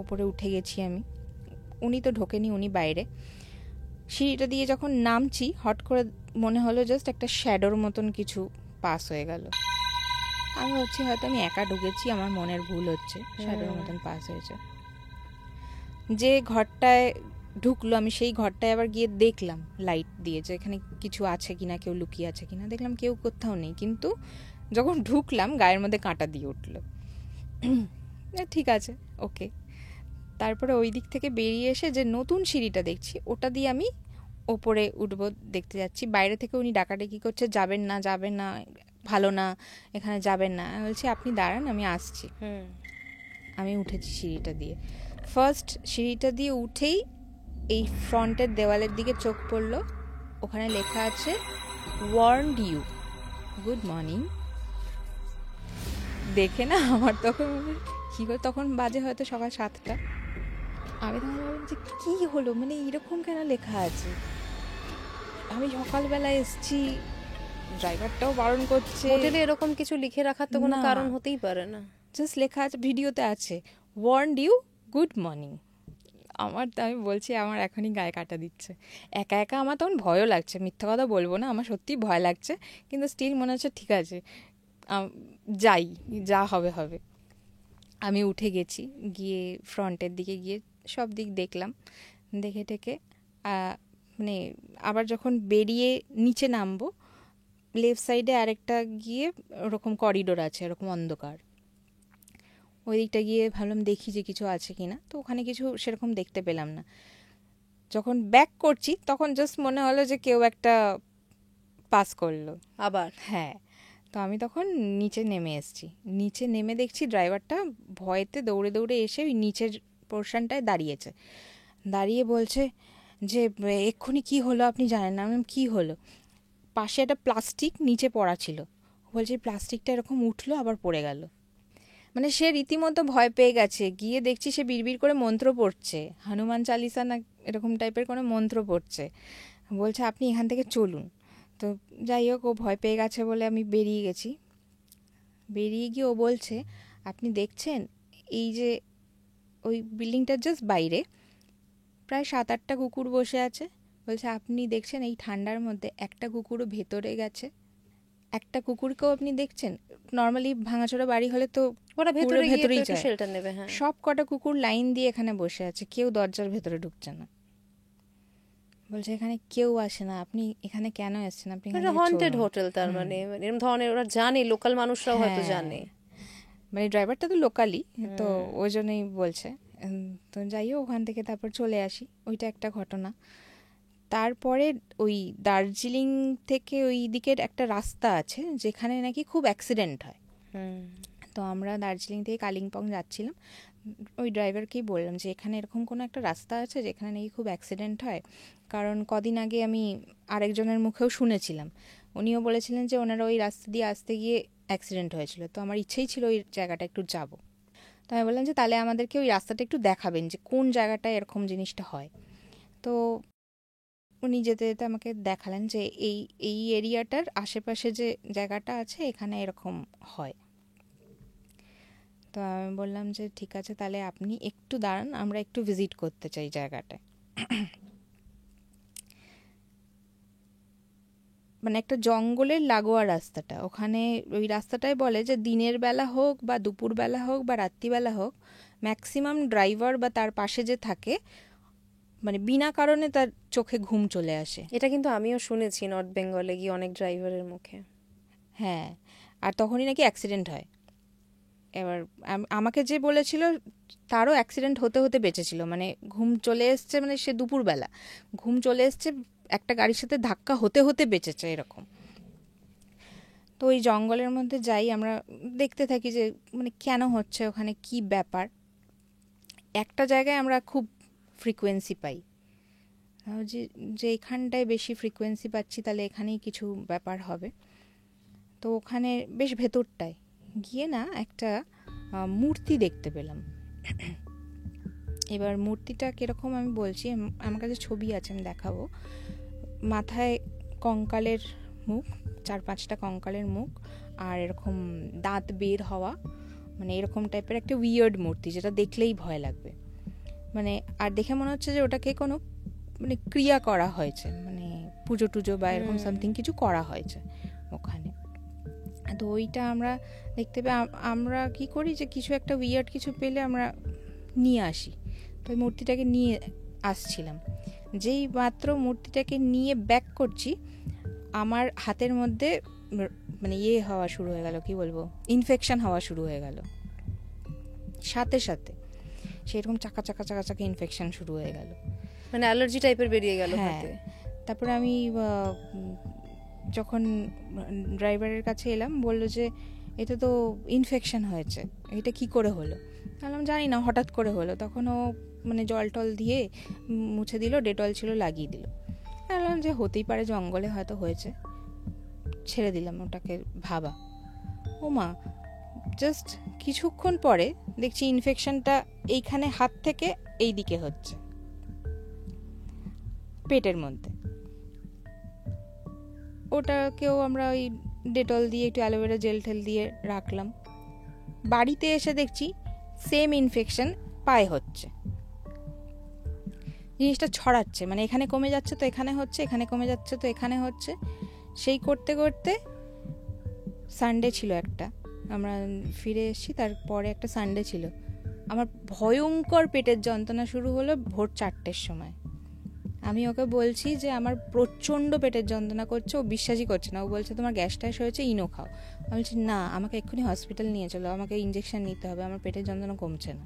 Speaker 1: ওপরে উঠে গেছি আমি। উনি তো ঢোকেনি, উনি বাইরে। সিঁড়িটা দিয়ে যখন নামছি, হট করে মনে হলো জাস্ট একটা শ্যাডোর মতন কিছু পাস হয়ে গেল। আমি ভাবছি হয়তো আমি একা ঢুকেছি, আমার মনের ভুল হচ্ছে, শ্যাডোর মতন পাস হয়েছে। যে ঘরটায় ঢুকলো আমি সেই ঘরটায় আবার গিয়ে দেখলাম লাইট দিয়ে যে এখানে কিছু আছে কিনা, কেউ লুকিয়ে আছে কিনা। দেখলাম কেউ কোথাও নেই, কিন্তু যখন ঢুকলাম গায়ের মধ্যে কাঁটা দিয়ে উঠলো। ঠিক আছে, ওকে। তারপরে ওই দিক থেকে বেরিয়ে এসে যে নতুন সিঁড়িটা দেখছি, ওটা দিয়ে আমি ওপরে উঠবো, দেখতে যাচ্ছি। বাইরে থেকে উনি ডাকাডাকি করছে, যাবেন না, যাবেন না, ভালো না, এখানে যাবেন না। আমি বলছি আপনি দাঁড়ান, আমি আসছি। আমি উঠেছি সিঁড়িটা দিয়ে। ফার্স্ট সিঁড়িটা দিয়ে উঠেই এই ফ্রন্টের দেওয়ালের দিকে চোখ পড়লো, ওখানে লেখা আছে ওয়ার্নড ইউ, গুড মর্নিং। দেখে না আমার তখন কী করে, তখন বাজে হয়তো সকাল 7টা। আমি তখন ভাবলাম যে কী হলো, মানে এরকম কেন লেখা আছে। আমি সকালবেলা এসছি, ড্রাইভারটাও বারণ করছে।
Speaker 2: হোটেলে এরকম কিছু লিখে রাখার তো কোনো কারণ হতেই পারে না।
Speaker 1: জাস্ট লেখা আছে, ভিডিওতে আছে, ওয়ার্নড ইউ, গুড মর্নিং। আমার তো, আমি বলছি আমার এখনই গায়ে কাটা দিচ্ছে। একা একা আমার তখন ভয়ও লাগছে, মিথ্যা কথা বলবো না, আমার সত্যিই ভয় লাগছে, কিন্তু স্টিল মনে হচ্ছে ঠিক আছে, যাই, যা হবে হবে। আমি উঠে গেছি, গিয়ে ফ্রন্টের দিকে গিয়ে সব দিক দেখলাম, দেখে টেকে মানে আবার যখন বেরিয়ে নিচে নামবো, লেফট সাইডে আরেকটা গিয়ে ওরকম করিডোর আছে, এরকম অন্ধকার। ওই দিকটা গিয়ে ভাবলাম দেখি যে কিছু আছে কিনা, তো ওখানে কিছু সেরকম দেখতে পেলাম না। যখন ব্যাক করছি তখন জাস্ট মনে হলো যে কেউ একটা পাস করলো
Speaker 2: আবার।
Speaker 1: হ্যাঁ, তো আমি তখন নিচে নেমে এসেছি। নিচে নেমে দেখছি ড্রাইভারটা ভয়েতে দৌড়ে দৌড়ে এসে ওই নিচের পোর্শনটায় দাঁড়িয়েছে, দাঁড়িয়ে বলছে যে এক্ষুনি কি হলো আপনি জানেন না। আমি কী হলো? পাশে একটা প্লাস্টিক নিচে পড়া ছিল, বলছে প্লাস্টিকটা এরকম উঠলো আবার পড়ে গেল। মানে সে রীতিমতো ভয় পেয়ে গেছে। গিয়ে দেখছি সে বিড়বিড় করে মন্ত্র পড়ছে, হনুমান চালিসা না এরকম টাইপের কোনো মন্ত্র পড়ছে। বলছে আপনি এখান থেকে চলুন। তো যাই হোক, ও ভয় পেয়ে গেছে বলে আমি বেরিয়ে গেছি। বেরিয়ে গিয়ে ও বলছে আপনি দেখছেন এই যে ওই বিল্ডিংটার জাস্ট বাইরে প্রায় 7-8টা কুকুর বসে আছে। বলছে আপনি দেখছেন এই ঠান্ডার মধ্যে একটা কুকুরও ভেতরে গেছে, একটা কুকুরকেও আপনি দেখছেন। নর্মালি ভাঙাচোরা বাড়ি হলে তো
Speaker 2: ওরা ভেতরে গিয়ে
Speaker 1: ভেতরেই
Speaker 2: একটু
Speaker 1: যায়,
Speaker 2: শেল্টার নেবে। হ্যাঁ,
Speaker 1: সব কটা কুকুর লাইন দিয়ে এখানে বসে আছে, কেউ দরজার ভেতরে ঢুকছে না। বলছে এখানে কেউ আসে না, আপনি এখানে কেন এসেছেন, আপনি এখান থেকে
Speaker 2: হন্টেড
Speaker 1: চলুন।
Speaker 2: হোটেল। তার মানে এরকম ধরনের ওরা জানে, লোকাল মানুষরাও হয়তো
Speaker 1: হ্যাঁ,
Speaker 2: জানে।
Speaker 1: মানে ড্রাইভারটা তো লোকালি, তো ওই জন্যই বলছে। তো যাই হোক, ওখান থেকে তারপর চলে আসি। ওইটা একটা ঘটনা। তারপরে ওই দার্জিলিং থেকে ওই দিকের একটা রাস্তা আছে যেখানে নাকি খুব অ্যাক্সিডেন্ট হয়। তো আমরা দার্জিলিং থেকে কালিম্পং যাচ্ছিলাম। ওই ড্রাইভারকেই বললাম যে এখানে এরকম কোনো একটা রাস্তা আছে যেখানে নাকি খুব অ্যাক্সিডেন্ট হয়। কারণ কদিন আগে আমি আরেকজনের মুখেও শুনেছিলাম, উনিও বলেছিলেন যে ওনারা ওই রাস্তা দিয়ে আসতে গিয়ে অ্যাক্সিডেন্ট হয়েছিল। তো আমার ইচ্ছেই ছিল ওই জায়গাটা একটু যাব। তো আমি বললাম যে তাহলে আমাদেরকে ওই রাস্তাটা একটু দেখাবেন যে কোন জায়গাটায় এরকম জিনিসটা হয়। তো উনি যেতে যেতে আমাকে দেখালেন যে এই এই এরিয়াটার আশেপাশে যে জায়গাটা আছে এখানে এরকম হয়। তো আমি বললাম যে ঠিক আছে, তাহলে আপনি একটু দাঁড়ান, আমরা একটু ভিজিট করতে চাই জায়গাটায়। মানে একটা জঙ্গলের লাগোয়া রাস্তাটা, ওখানে ওই রাস্তাটায় বলে যে দিনের বেলা হোক বা দুপুরবেলা হোক বা রাত্রিবেলা হোক, ম্যাক্সিমাম ড্রাইভার বা তার পাশে যে থাকে মানে বিনা কারণে তার চোখে ঘুম চলে আসে।
Speaker 2: এটা কিন্তু আমিও শুনেছি নর্থ বেঙ্গলে গিয়ে অনেক ড্রাইভারের মুখে।
Speaker 1: হ্যাঁ, আর তখনই নাকি অ্যাক্সিডেন্ট হয়। এবার আমাকে যে বলেছিল তারও অ্যাক্সিডেন্ট হতে হতে বেঁচেছিল। মানে ঘুম চলে এসছে, মানে সে দুপুরবেলা ঘুম চলে এসছে, একটা গাড়ির সাথে ধাক্কা হতে হতে বেঁচেছে এরকম। তো ওই জঙ্গলের মধ্যে যাই, আমরা দেখতে থাকি যে মানে কেন হচ্ছে, ওখানে কি ব্যাপার। একটা জায়গায় আমরা খুব ফ্রিকোয়েন্সি পাই, যে যে এখানটায় বেশি ফ্রিকোয়েন্সি পাচ্ছি তাহলে এখানেই কিছু ব্যাপার হবে। তো ওখানে বেশ ভেতরটায় গিয়ে না একটা মূর্তি দেখতে পেলাম। এবার মূর্তিটা কীরকম আমি বলছি, আমার কাছে ছবি আছে, আমি দেখাবো। মাথায় কঙ্কালের মুখ, 4-5টা কঙ্কালের মুখ, আর এরকম দাঁত বের হওয়া, মানে এরকম টাইপের একটা উইয়ার্ড মূর্তি, যেটা দেখলেই ভয় লাগবে। মানে আর দেখে মনে হচ্ছে যে ওটাকে কোনো মানে ক্রিয়া করা হয়েছে, মানে পুজো টুজো বা এরকম সামথিং কিছু করা হয়েছে ওখানে। তো ওইটা আমরা দেখতে পেয়ে আমরা কি করি যে কিছু একটা উইয়ার্ড কিছু পেলে আমরা নিয়ে আসি। তো ওই মূর্তিটাকে নিয়ে আসছিলাম, যেই মাত্র মূর্তিটাকে নিয়ে ব্যাক করছি, আমার হাতের মধ্যে মানে হওয়া শুরু হয়ে গেল, কি বলবো, ইনফেকশন হওয়া শুরু হয়ে গেল। সাথে সাথে সেরকম চাকা চাকা চাকা চাকা ইনফেকশন শুরু হয়ে গেল,
Speaker 2: মানে অ্যালার্জি টাইপের বেরিয়ে গেল হাতে।
Speaker 1: তারপরে আমি যখন ড্রাইভারের কাছে এলাম, বললো যে এটা তো ইনফেকশন হয়েছে, এটা কি করে হলো? বললাম জানি না, হঠাৎ করে হলো। তখন ও মানে জল টল দিয়ে মুছে দিল, ডেটল ছিল লাগিয়ে দিল। বললাম যে হতেই পারে, জঙ্গলে হয়তো হয়েছে, ছেড়ে দিলাম ওটাকে ভাবা। ও মা, জাস্ট কিছুক্ষণ পরে দেখছি ইনফেকশনটা এইখানে হাত থেকে এই দিকে হচ্ছে, পেটের মধ্যে। ওটাকেও আমরা ওই ডেটল দিয়ে একটু অ্যালোভেরা জেল ঠেল দিয়ে রাখলাম। বাড়িতে এসে দেখছি সেম ইনফেকশন পায়ে হচ্ছে, জিনিসটা ছড়াচ্ছে, মানে এখানে কমে যাচ্ছে তো এখানে হচ্ছে, এখানে কমে যাচ্ছে তো এখানে হচ্ছে। সেই করতে করতে সানডে ছিল একটা, আমরা ফিরে এসেছি, তারপরে একটা সানডে ছিল। আমার ভয়ঙ্কর পেটের যন্ত্রণা শুরু হলো ভোর 4টের সময়। আমি ওকে বলছি যে আমার প্রচণ্ড পেটের যন্ত্রণা করছে, ও বিশ্বাসই করছে না। ও বলছে তোমার গ্যাস ট্যাস হয়েছে, ইনো খাও। আমি বলছি না, আমাকে এক্ষুনি হসপিটাল নিয়ে চলো, আমাকে ইঞ্জেকশন নিতে হবে, আমার পেটের যন্ত্রণা কমছে না।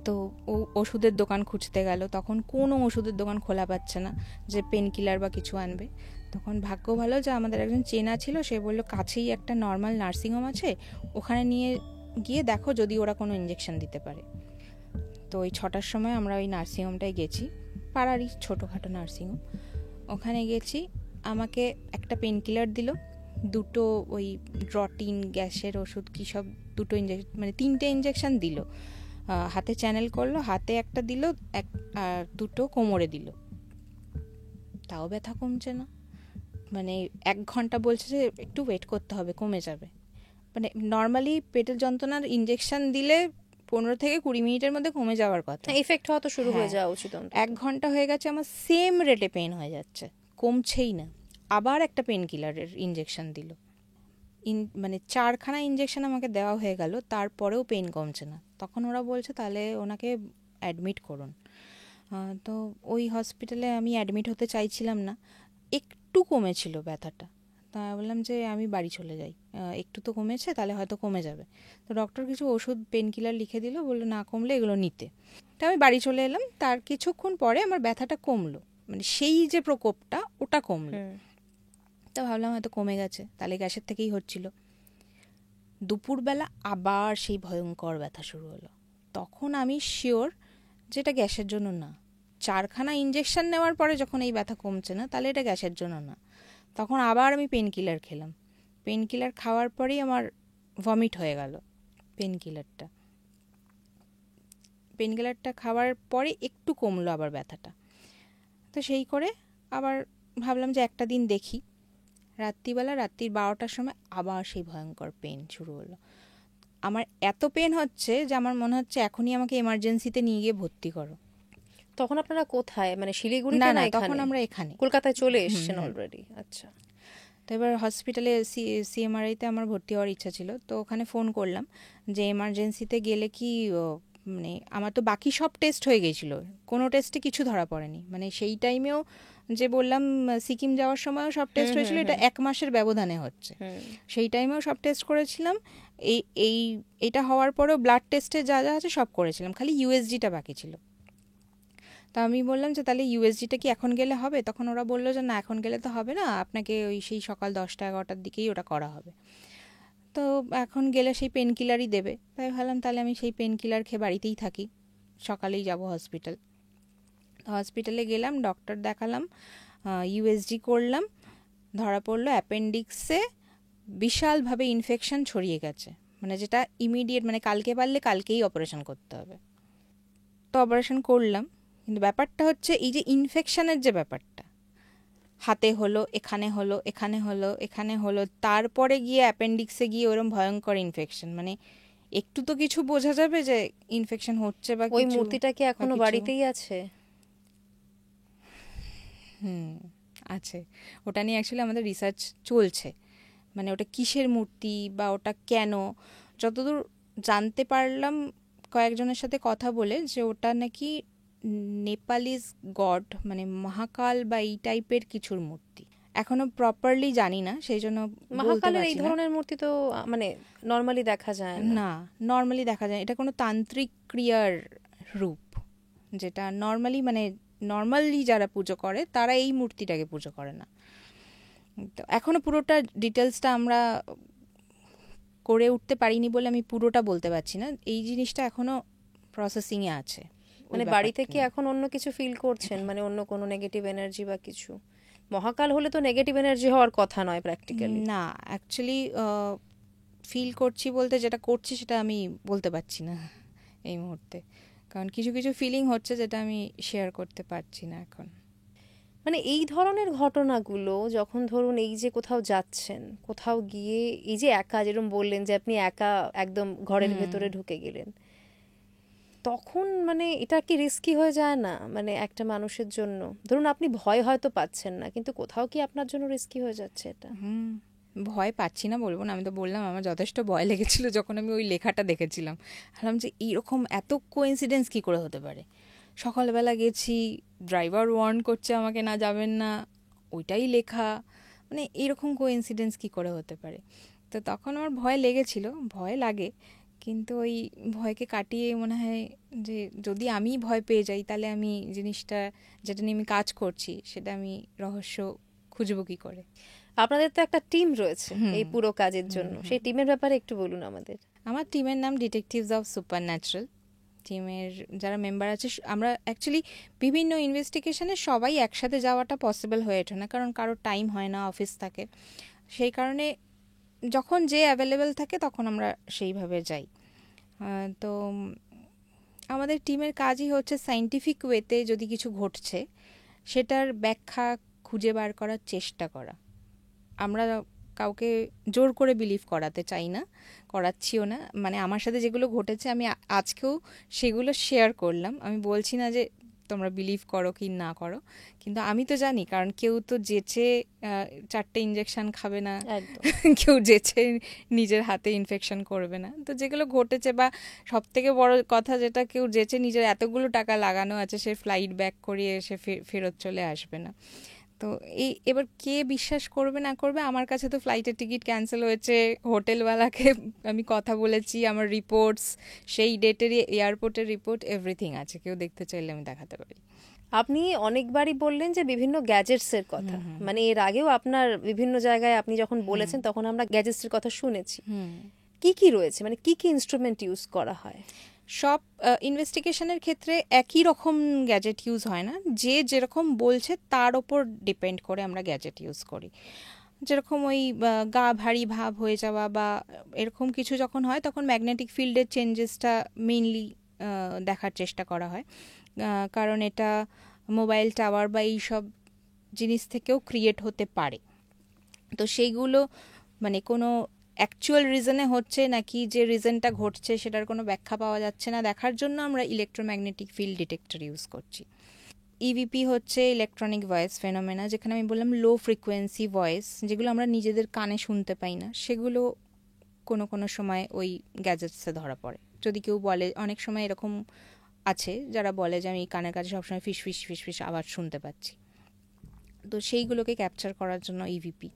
Speaker 1: তো ও ওষুধের দোকান খুঁজতে গেল, তখন কোনো ওষুধের দোকান খোলা পাচ্ছে না যে পেন কিলার বা কিছু আনবে। তখন ভাগ্য ভালো যে আমাদের একজন চেনা ছিল, সে বললো কাছেই একটা নর্মাল নার্সিংহোম আছে, ওখানে নিয়ে গিয়ে দেখো যদি ওরা কোনো ইঞ্জেকশন দিতে পারে। তো ওই 6টার সময় আমরা ওই নার্সিংহোমটায় গেছি, পাড়ারই ছোটোখাটো নার্সিংহোম। ওখানে গেছি, আমাকে একটা পেন কিলার দিল, দুটো ওই ড্রটিন গ্যাসের ওষুধ কি সব দুটো ইঞ্জেকশন, মানে 3টে ইঞ্জেকশন দিল, হাতে চ্যানেল করলো, হাতে একটা দিল, আর দুটো কোমরে দিল। তাও ব্যথা কমছে না। মানে 1 ঘন্টা বলছে যে একটু ওয়েট করতে হবে, কমে যাবে। মানে নর্মালি পেটের যন্ত্রণার ইঞ্জেকশন দিলে 15 থেকে 20 মিনিটের মধ্যে কমে যাওয়ার কথা,
Speaker 2: এফেক্ট হওয়া তো শুরু হয়ে যাওয়া উচিত।
Speaker 1: 1 ঘন্টা হয়ে গেছে, আমার সেম রেটে পেন হয়ে যাচ্ছে, কমছেই না। আবার একটা পেন কিলারের ইঞ্জেকশন দিল, মানে 4খানা ইঞ্জেকশন আমাকে দেওয়া হয়ে গেল, তারপরেও পেন কমছে না। তখন ওরা বলছে তাহলে ওনাকে অ্যাডমিট করুন। তো ওই হসপিটালে আমি অ্যাডমিট হতে চাইছিলাম না, একটু কমেছিল ব্যথাটা। তা বললাম যে আমি বাড়ি চলে যাই, একটু তো কমেছে, তাহলে হয়তো কমে যাবে। তো ডক্টর কিছু ওষুধ পেন কিলার লিখে দিল, বললো না কমলে এগুলো নিতে। তো আমি বাড়ি চলে এলাম। তার কিছুক্ষণ পরে আমার ব্যথাটা কমলো, মানে সেই যে প্রকোপটা ওটা কমলো। তো ভাবলাম হয়তো কমে গেছে, তাহলে গ্যাসের থেকেই হচ্ছিল। দুপুরবেলা আবার সেই ভয়ঙ্কর ব্যথা শুরু হলো। তখন আমি শিওর যে এটা গ্যাসের জন্য না। 4খানা ইঞ্জেকশন নেওয়ার পরে যখন এই ব্যথা কমছে না, তাহলে এটা গ্যাসের জন্য না। তখন আবার আমি পেন কিলার খেলাম। পেন কিলার খাওয়ার পরেই আমার ভমিট হয়ে গেল। পেন কিলারটা খাওয়ার পরে একটু কমলো আবার ব্যথাটা। তো সেই করে আবার ভাবলাম যে একটা দিন দেখি। রাত্রির 12টার সময় আবার সেই ভয়ঙ্কর পেন শুরু হলো। আমার এত পেন হচ্ছে যে আমার মনে হচ্ছে এখনই আমাকে এমার্জেন্সিতে নিয়ে গিয়ে ভর্তি করো।
Speaker 2: তখন আপনারা কোথায়, মানে শিলিগুড়িতে?
Speaker 1: না
Speaker 2: না,
Speaker 1: তখন আমরা এখানে
Speaker 2: কলকাতায় চলে এসেছেন অলরেডি। আচ্ছা।
Speaker 1: তো এবার হসপিটালে সিএমআরআইতে আমার ভর্তি হওয়ার ইচ্ছা ছিল। তো ওখানে ফোন করলাম যে এমার্জেন্সিতে গেলে কি, মানে আমার তো বাকি সব টেস্ট হয়ে গেছিলো, কোনো টেস্টে কিছু ধরা পড়েনি। মানে সেই টাইমেও যে বললাম সিকিম যাওয়ার সময়ও সব টেস্ট হয়েছিল, এটা 1 মাসের ব্যবধানে হচ্ছে। সেই টাইমেও সব টেস্ট করেছিলাম। এইটা হওয়ার পরেও ব্লাড টেস্টে যা যা আছে সব করেছিলাম, খালি ইউএসজিটা বাকি ছিল। তো আমি বললাম যে তাহলে ইউএসজিটা কি এখন গেলে হবে? তখন ওরা বললো যে না, এখন গেলে তো হবে না, আপনাকে ওই সেই সকাল 10টা-11টার দিকেই ওটা করা হবে। তো এখন গেলে সেই পেন কিলারই দেবে। তাই ভাবলাম তাহলে আমি সেই পেন কিলার খেয়ে বাড়িতেই থাকি, সকালেই যাব হসপিটাল। হসপিটালে গেলাম, ডক্টর দেখালাম, ইউএসজি করলাম, ধরা পড়লো অ্যাপেন্ডিক্সে বিশালভাবে ইনফেকশন ছড়িয়ে গেছে। মানে যেটা ইমিডিয়েট, মানে কালকে পারলে কালকেই অপারেশন করতে হবে। তো অপারেশন করলাম, কিন্তু ব্যাপারটা হচ্ছে এই যে ইনফেকশনের যে ব্যাপারটা, হাতে হলো, এখানে হলো, এখানে হলো, এখানে হলো, তারপরে গিয়ে অ্যাপেন্ডিক্সে গিয়ে ওরম ভয়ঙ্কর ইনফেকশন। মানে একটু তো কিছু বোঝা যাবে যে ইনফেকশন হচ্ছে বা
Speaker 2: ওই
Speaker 1: কিছু।
Speaker 2: মূর্তিটা কি এখনো বাড়িতেই আছে?
Speaker 1: আছে। ওটা নিয়ে অ্যাকচুয়ালি আমাদের রিসার্চ চলছে, মানে ওটা কিসের মূর্তি বা ওটা কেন। যতদূর জানতে পারলাম কয়েকজনের সাথে কথা বলে, যে ওটা নাকি নেপালিজ গড, মানে মহাকাল বা এই টাইপের কিছুর মূর্তি। এখনো প্রপারলি জানি না, সেই জন্য
Speaker 2: মহাকালের এই ধরনের মূর্তি তো মানে নর্মালি দেখা যায়
Speaker 1: না। নর্মালি দেখা যায়, এটা কোনো তান্ত্রিক ক্রিয়ার রূপ, যেটা নর্মালি যারা পুজো করে তারা এই মূর্তিটাকে পুজো করে না। তো এখনো পুরোটা ডিটেলসটা আমরা করে উঠতে পারিনি বলে আমি পুরোটা বলতে পারছি না। এই জিনিসটা এখনো প্রসেসিংয়ে আছে।
Speaker 2: মানে বাড়িতে কি এখন অন্য কিছু ফিল করছেন, মানে অন্য কোনো নেগেটিভ এনার্জি বা কিছু? মহাকাল হলে তো নেগেটিভ এনার্জি হওয়ার কথা নয় প্র্যাকটিক্যালি।
Speaker 1: না, অ্যাকচুয়ালি ফিল করছি বলতে যেটা করছি সেটা আমি বলতে পারছি না এই মুহূর্তে, কারণ কিছু কিছু ফিলিং হচ্ছে যেটা আমি শেয়ার করতে পারছি না এখন।
Speaker 2: মানে এই ধরনের ঘটনাগুলো যখন ধরুন এই যে কোথাও যাচ্ছেন, কোথাও গিয়ে এই যে একা, যেরকম বললেন যে আপনি একা একদম ঘরের ভেতরে ঢুকে গেলেন, তখন মানে এটা কি রিস্কি হয়ে যায় না? মানে একটা মানুষের জন্য, ধরুন আপনি ভয় হয়তো পাচ্ছেন না, কিন্তু কোথাও কি আপনার জন্য রিস্কি হয়ে যাচ্ছে এটা?
Speaker 1: ভয় পাচ্ছি না বলবো না, আমি তো বললাম আমার যথেষ্ট ভয় লেগেছিল যখন আমি ওই লেখাটা দেখেছিলাম। ভাবলাম যে এইরকম এত কোইন্সিডেন্স কী করে হতে পারে। সকালবেলা গেছি, ড্রাইভার ওয়ার্ন করছে আমাকে না যাবেন না, ওইটাই লেখা, মানে এইরকম কোইন্সিডেন্স কী করে হতে পারে। তো তখন আমার ভয় লেগেছিল, ভয় লাগে, কিন্তু ওই ভয়কে কাটিয়ে মনে হয় যে যদি আমি ভয় পেয়ে যাই তাহলে আমি জিনিসটা যেটা নিয়ে আমি কাজ করছি সেটা আমি রহস্য খুঁজবো কী করে।
Speaker 2: আপনাদের তো একটা টিম রয়েছে এই পুরো কাজের জন্য, সেই টিমের ব্যাপারে একটু বলুন আমাদের।
Speaker 1: আমার টিমের নাম ডিটেকটিভস অফ সুপার ন্যাচারাল। টিমের যারা মেম্বার আছে, আমরা অ্যাকচুয়ালি বিভিন্ন ইনভেস্টিগেশনে সবাই একসাথে যাওয়াটা পসিবল হয়ে ওঠে না, কারণ কারোর টাইম হয় না, অফিস থাকে। সেই কারণে যখন যে অ্যাভেলেবেল থাকে তখন আমরা সেইভাবে যাই। তো আমাদের টিমের কাজই হচ্ছে সায়েন্টিফিক ওয়েতে যদি কিছু ঘটছে সেটার ব্যাখ্যা খুঁজে বার করার চেষ্টা করা। আমরা কাউকে জোর করে বিলিভ করাতে চাই না, করাচ্ছিও না। মানে আমার সাথে যেগুলো ঘটেছে আমি আজকেও সেগুলো শেয়ার করলাম। আমি বলছি না যে তোমরা বিলিভ করো কি না করো, কিন্তু আমি তো জানি, কারণ কেউ তো যেচে 4টে ইঞ্জেকশন খাবে না, কেউ যেচে নিজের হাতে ইনফেকশন করবে না। তো যেগুলো ঘটেছে, বা সব থেকে বড় কথা যেটা, কেউ যেচে নিজের এতগুলো টাকা লাগানো আছে সে ফ্লাইট ব্যাক করিয়ে সে ফেরত চলে আসবে না। তো এবার কে বিশ্বাস করবে না করবে, আমার কাছে তো ফ্লাইটের টিকিট ক্যান্সেল হয়েছে, হোটেলওয়ালাকে আমি কথা বলেছি, আমার রিপোর্টস সেই ডেটের এয়ারপোর্টের রিপোর্ট এভরিথিং আছে, কেউ দেখতে চাইলে আমি দেখাতে পারি।
Speaker 2: আপনি অনেকবারই বললেন যে বিভিন্ন গ্যাজেটসের কথা, মানে এর আগেও আপনার বিভিন্ন জায়গায় আপনি যখন বলেছেন তখন আমরা গ্যাজেটসের কথা শুনেছি। কি কি রয়েছে, মানে কি কি ইনস্ট্রুমেন্ট ইউজ করা হয়?
Speaker 1: সব ইনভেস্টিগেশনের ক্ষেত্রে একই রকম গ্যাজেট ইউজ হয় না, যে যেরকম বলছে তার ওপর ডিপেন্ড করে আমরা গ্যাজেট ইউজ করি। যেরকম ওই গা ভারী ভাব হয়ে যাওয়া বা এরকম কিছু যখন হয়, তখন ম্যাগনেটিক ফিল্ডের চেঞ্জেসটা মেইনলি দেখার চেষ্টা করা হয়, কারণ এটা মোবাইল টাওয়ার বা এই সব জিনিস থেকেও ক্রিয়েট হতে পারে। তো সেইগুলো মানে কোনো অ্যাকচুয়াল রিজনে হচ্ছে নাকি যে রিজনটা ঘটছে সেটার কোনো ব্যাখ্যা পাওয়া যাচ্ছে না, দেখার জন্য আমরা ইলেকট্রোম্যাগনেটিক ফিল্ড ডিটেক্টর ইউজ করছি। ইভিপি হচ্ছে ইলেকট্রনিক ভয়েস ফেনোমেনা, যেখানে আমি বললাম লো ফ্রিকোয়েন্সি ভয়েস, যেগুলো আমরা নিজেদের কানে শুনতে পাই না, সেগুলো কোনো কোনো সময় ওই গ্যাজেটসে ধরা পড়ে। যদি কেউ বলে, অনেক সময় এরকম আছে যারা বলে যে আমি কানের কাছে সবসময় ফিস ফিস ফিস ফিস আওয়াজ শুনতে পাচ্ছি, তো সেইগুলোকে ক্যাপচার করার জন্য ইভিপি।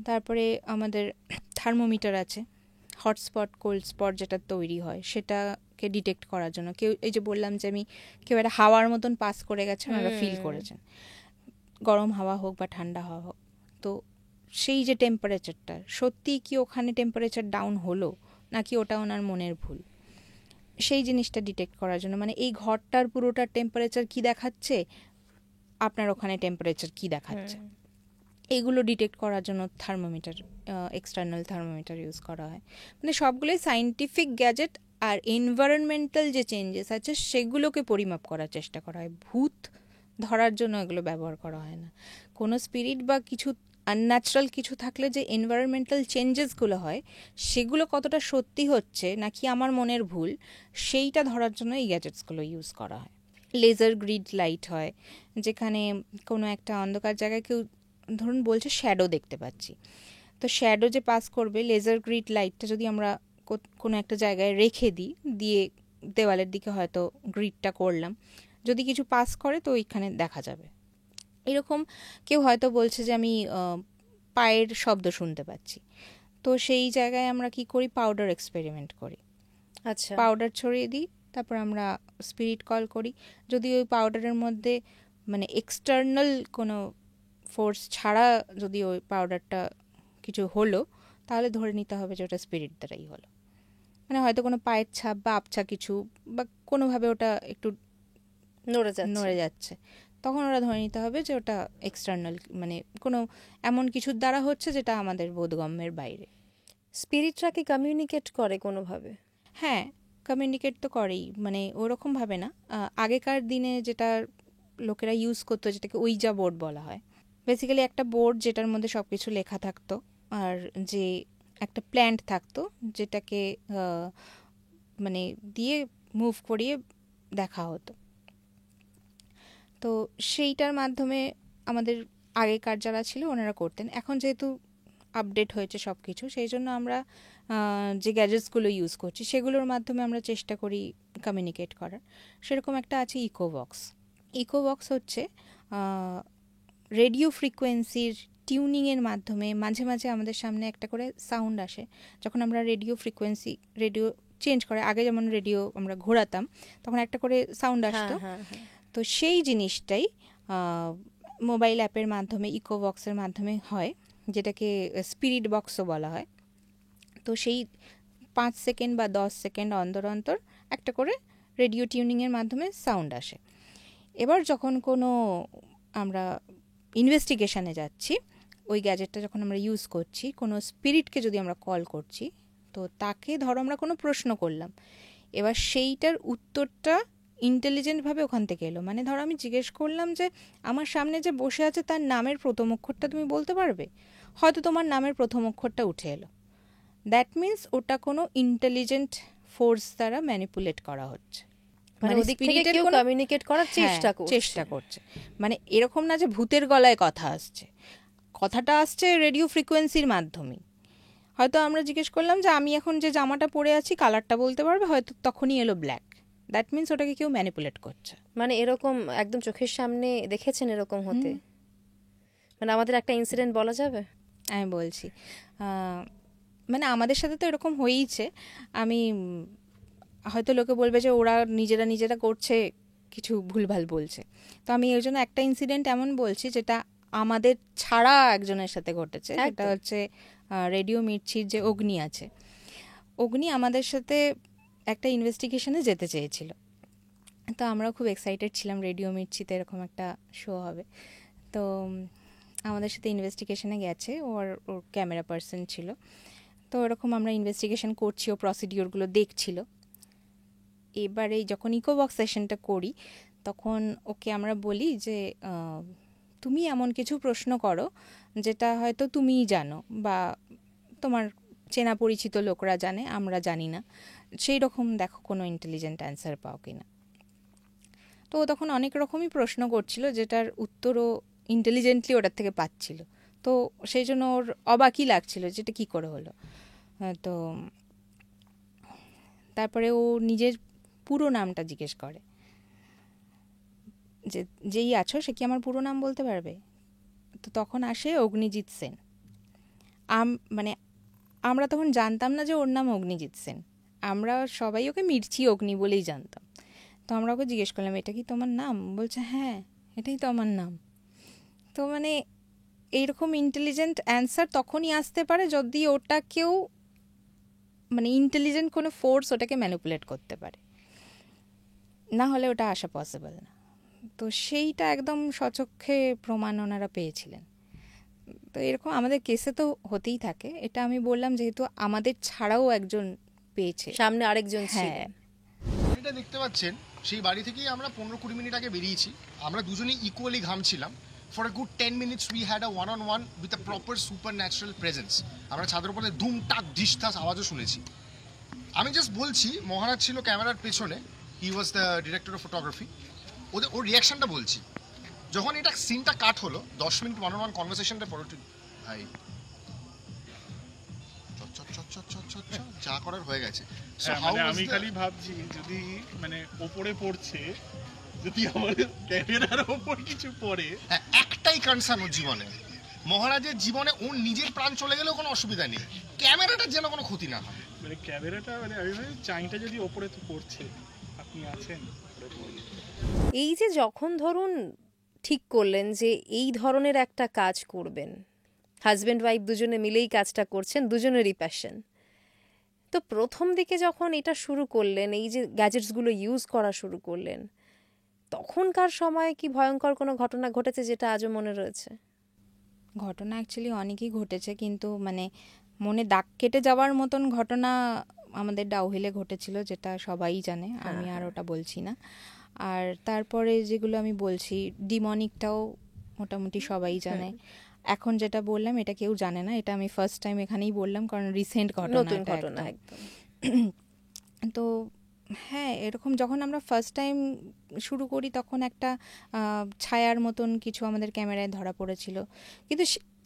Speaker 1: তারপরে আমাদের থার্মোমিটার আছে, হটস্পট কোল্ড স্পট যেটা তৈরি হয় সেটাকে ডিটেক্ট করার জন্য। কেউ, এই যে বললাম যে আমি কেউ একটা হাওয়ার মতন পাস করে গেছে, ওনারা ফিল করেছেন, গরম হাওয়া হোক বা ঠান্ডা হাওয়া হোক, তো সেই যে টেম্পারেচারটা সত্যিই কি ওখানে টেম্পারেচার ডাউন হলো নাকি ওটা ওনার মনের ভুল, সেই জিনিসটা ডিটেক্ট করার জন্য। মানে এই ঘরটার পুরোটার টেম্পারেচার কি দেখাচ্ছে, আপনার ওখানে টেম্পারেচার কি দেখাচ্ছে, এগুলো ডিটেক্ট করার জন্য থার্মোমিটার, এক্সটার্নাল থার্মোমিটার ইউজ করা হয়। মানে সবগুলোই সায়েন্টিফিক গ্যাজেট, আর এনভায়রনমেন্টাল যে চেঞ্জেস আছে সেগুলোকে পরিমাপ করার চেষ্টা করা হয়। ভূত ধরার জন্য এগুলো ব্যবহার করা হয় না। কোনো স্পিরিট বা কিছু আনন্যাচারাল কিছু থাকলে যে এনভায়রনমেন্টাল চেঞ্জেসগুলো হয় সেগুলো কতটা সত্যি হচ্ছে নাকি আমার মনের ভুল, সেইটা ধরার জন্য এই গ্যাজেটসগুলো ইউজ করা হয়। লেজার গ্রিড লাইট হয়, যেখানে কোনো একটা অন্ধকার জায়গায় কেউ ধরুন বলছে শ্যাডো দেখতে পাচ্ছি, তো শ্যাডো যে পাস করবে, লেজার গ্রিড লাইটটা যদি আমরা কোনো একটা জায়গায় রেখে দিই, দিয়ে দেওয়ালের দিকে হয়তো গ্রিডটা করলাম, যদি কিছু পাস করে তো ওইখানে দেখা যাবে। এরকম কেউ হয়তো বলছে যে আমি পায়ের শব্দ শুনতে পাচ্ছি, তো সেই জায়গায় আমরা কি করি, পাউডার এক্সপেরিমেন্ট করি।
Speaker 2: আচ্ছা,
Speaker 1: পাউডার ছড়িয়ে দিই, তারপর আমরা স্পিরিট কল করি। যদি ওই পাউডারের মধ্যে মানে এক্সটার্নাল কোনো ফোর্স ছাড়া যদি ওই পাউডারটা কিছু হলো, তাহলে ধরে নিতে হবে যে ওটা স্পিরিট দ্বারাই হলো। মানে হয়তো কোনো পায়ের ছাপ বা আবছা কিছু বা কোনোভাবে ওটা একটু নড়ে যাচ্ছে, তখন ওরা ধরে নিতে হবে যে ওটা এক্সটার্নাল, মানে কোনো এমন কিছুর দ্বারা হচ্ছে যেটা আমাদের বোধগম্যের বাইরে।
Speaker 2: স্পিরিটরা কি কমিউনিকেট করে কোনোভাবে?
Speaker 1: হ্যাঁ, কমিউনিকেট তো করেই, মানে ওরকমভাবে না। আগেকার দিনে যেটা লোকেরা ইউজ করতো, যেটাকে ওইজা বোর্ড বলা হয়, বেসিক্যালি একটা বোর্ড যেটার মধ্যে সব কিছু লেখা থাকতো, আর যে একটা প্ল্যান্ট থাকতো যেটাকে মানে দিয়ে মুভ করিয়ে দেখা হতো। তো সেইটার মাধ্যমে আমাদের আগেকার যারা ছিল ওনারা করতেন। এখন যেহেতু আপডেট হয়েছে সব কিছু, সেই জন্য আমরা যে গ্যাজেটসগুলো ইউজ করছি সেগুলোর মাধ্যমে আমরা চেষ্টা করি কমিউনিকেট করার। সেরকম একটা আছে ইকোবক্স। ইকোবক্স হচ্ছে রেডিও ফ্রিকোয়েন্সির টিউনিংয়ের মাধ্যমে মাঝে মাঝে আমাদের সামনে একটা করে সাউন্ড আসে। যখন আমরা রেডিও চেঞ্জ করে, আগে যেমন রেডিও আমরা ঘোরাতাম তখন একটা করে সাউন্ড আসতো, তো সেই জিনিসটাই মোবাইল অ্যাপের মাধ্যমে, ইকোবক্সের মাধ্যমে হয়, যেটাকে স্পিরিট বক্সও বলা হয়। তো সেই 5 সেকেন্ড বা 10 সেকেন্ড অন্তর অন্তর একটা করে রেডিও টিউনিংয়ের মাধ্যমে সাউন্ড আসে। এবার যখন কোনো আমরা ইনভেস্টিগেশনে যাচ্ছি, ওই গ্যাজেটটা যখন আমরা ইউজ করছি, কোনো স্পিরিটকে যদি আমরা কল করছি, তো তাকে ধরো আমরা কোনো প্রশ্ন করলাম, এবার সেইটার উত্তরটা ইন্টেলিজেন্টভাবে ওখান থেকে এলো। মানে ধরো আমি জিজ্ঞেস করলাম যে আমার সামনে যে বসে আছে তার নামের প্রথম অক্ষরটা তুমি বলতে পারবে, হয়তো তোমার নামের প্রথম অক্ষরটা উঠে এলো। দ্যাট মিনস ওটা কোনো ইন্টেলিজেন্ট ফোর্স দ্বারা ম্যানিপুলেট করা হচ্ছে,
Speaker 2: মানে ওদিক থেকে কেউ কমিউনিকেট করার চেষ্টা করছে।
Speaker 1: মানে এরকম না যে ভূতের গলায় কথা আসছে, কথাটা আসছে রেডিও ফ্রিকোয়েন্সির মাধ্যমে। হয়তো আমরা জিজ্ঞেস করলাম যে আমি এখন যে জামাটা পরে আছি কালারটা বলতে পারবে, হয়তো তখনই এলো ব্ল্যাক। দ্যাট মিনস ওটাকে কেউ ম্যানিপুলেট করছে।
Speaker 2: মানে এরকম একদম চোখের সামনে দেখেছেন এরকম হতে? মানে আমাদের একটা ইনসিডেন্ট বলা যাবে?
Speaker 1: আমি বলছি, মানে আমাদের সাথে তো এরকম হয়েইছে। আমি হয়তো লোকে বলবে যে ওরা নিজেরা করছে, কিছু ভুলভাল বলছে। তো আমি ওই জন্য একটা ইনসিডেন্ট এমন বলছি যেটা আমাদের ছাড়া একজনের সাথে ঘটেছে। সেটা হচ্ছে রেডিও মির্চির যে অগ্নি আছে, অগ্নি আমাদের সাথে একটা ইনভেস্টিগেশনে যেতে চেয়েছিল। তো আমরাও খুব এক্সাইটেড ছিলাম, রেডিও মির্চিতে এরকম একটা শো হবে। তো আমাদের সাথে ইনভেস্টিগেশনে গেছে, ওর ক্যামেরা পার্সন ছিল। তো এরকম আমরা ইনভেস্টিগেশন করছি, ও প্রসিডিওরগুলো দেখছিল। এবারে যখন ইকোবক্স সেশনটা করি তখন ওকে আমরা বলি যে তুমি এমন কিছু প্রশ্ন করো যেটা হয়তো তুমিই জানো বা তোমার চেনা পরিচিত লোকরা জানে, আমরা জানি না, সেই রকম দেখো কোনো ইন্টেলিজেন্ট অ্যান্সার পাও কিনা। তো ও তখন অনেক রকমই প্রশ্ন করছিল যেটার উত্তরও ইন্টেলিজেন্টলি ওটার থেকে পাচ্ছিল। তো সেই জন্য ওর অবাকই লাগছিল যেটা কি করে হলো। তো তারপরে ও নিজের পুরো নামটা জিজ্ঞেস করে যে যেই আছো সে কি আমার পুরো নাম বলতে পারবে। তো তখন আসে অগ্নিজিৎ সেন। মানে আমরা তখন জানতাম না যে ওর নাম অগ্নিজিৎ সেন, আমরা সবাই ওকে মির্চি অগ্নি বলেই জানতাম। তো আমরা ওকে জিজ্ঞেস করলাম এটা কি তোমার নাম? বলছে হ্যাঁ এটাই তো আমার নাম। তো মানে এইরকম ইন্টেলিজেন্ট অ্যান্সার তখনই আসতে পারে যদি ওটা কেউ মানে ইন্টেলিজেন্ট কোনো ফোর্স ওটাকে ম্যানিপুলেট করতে পারে, না হলে ওটা আসা পসিবল না। তো সেইটা একদম সচক্ষে প্রমাণ ওনারা পেয়েছিলেন। তো এরকম আমাদের কেসে তো হতেই থাকে। এটা আমি বললাম যেহেতু আমাদের ছাড়াও একজন পেয়েছে,
Speaker 2: সামনে আরেকজন ছিলেন।
Speaker 3: এটা দেখতে পাচ্ছেন সেই বাড়ি থেকেই আমরা 15-20 মিনিট আগে বেরিয়েছি। আমরা দুজনেই ইকুয়ালি ঘামছিলাম। For a good 10 minutes we had a one on one with a proper supernatural presence. আমরা ছাদের উপরে ধুম টাক ধিসঠাস আওয়াজও শুনেছি। আমি জাস্ট বলছি মহারাজ ছিল ক্যামেরার পেছনে, he was the director of photography. ওর রিয়াকশনটা বলছি। যখন এটা সিনটা কাট হলো 10 মিনিট ওয়ান অন ওয়ান কনভারসেশনটা পরে ভাই যা করার হয়ে গেছে।
Speaker 4: আমি খালি ভাবছি যদি মানে ওপরে পড়ছে, যদি আমার ক্যামেরার ওপর কিছু পড়ে।
Speaker 3: একটাই কনসার্ন ওর জীবনে, মহারাজের জীবনে ওর নিজের প্রাণ চলে গেলেও কোনো অসুবিধা নেই, ক্যামেরাটার যেন কোনো ক্ষতি না হয়।
Speaker 4: মানে ক্যামেরাটা মানে আমি ভাবি চাইটা যদি ওপরে তো পড়ছে, আপনি আছেন।
Speaker 2: এই যে যখন ধরুন ঠিক করলেন যে এই ধরনের একটা কাজ করবেন, হাজব্যান্ড ওয়াইফ দুজনে মিলেই কাজটা করছেন, দুজনেরই প্যাশন, তো প্রথম দিকে যখন এটা শুরু করলেন, এই যে গ্যাজেটসগুলো ইউজ করা শুরু করলেন, তখনকার সময়ে কি ভয়ঙ্কর কোনো ঘটনা ঘটেছে যেটা আজও মনে রয়েছে?
Speaker 1: ঘটনা অ্যাকচুয়ালি অনেকই ঘটেছে, কিন্তু মানে মনে দাগ কেটে যাওয়ার মতন ঘটনা আমাদের ডাউহিলে ঘটেছিল, যেটা সবাই জানে, আমি আর ওটা বলছি না। আর তারপরে যেগুলো আমি বলছি ডিমনিকটাও মোটামুটি সবাই জানে। এখন যেটা বললাম এটা কেউ জানে না, এটা আমি ফার্স্ট টাইম এখানেই বললাম কারণ রিসেন্ট ঘটনা একদম। তো হ্যাঁ, এরকম যখন আমরা ফার্স্ট টাইম শুরু করি তখন একটা ছায়ার মতন কিছু আমাদের ক্যামেরায় ধরা পড়েছিল, কিন্তু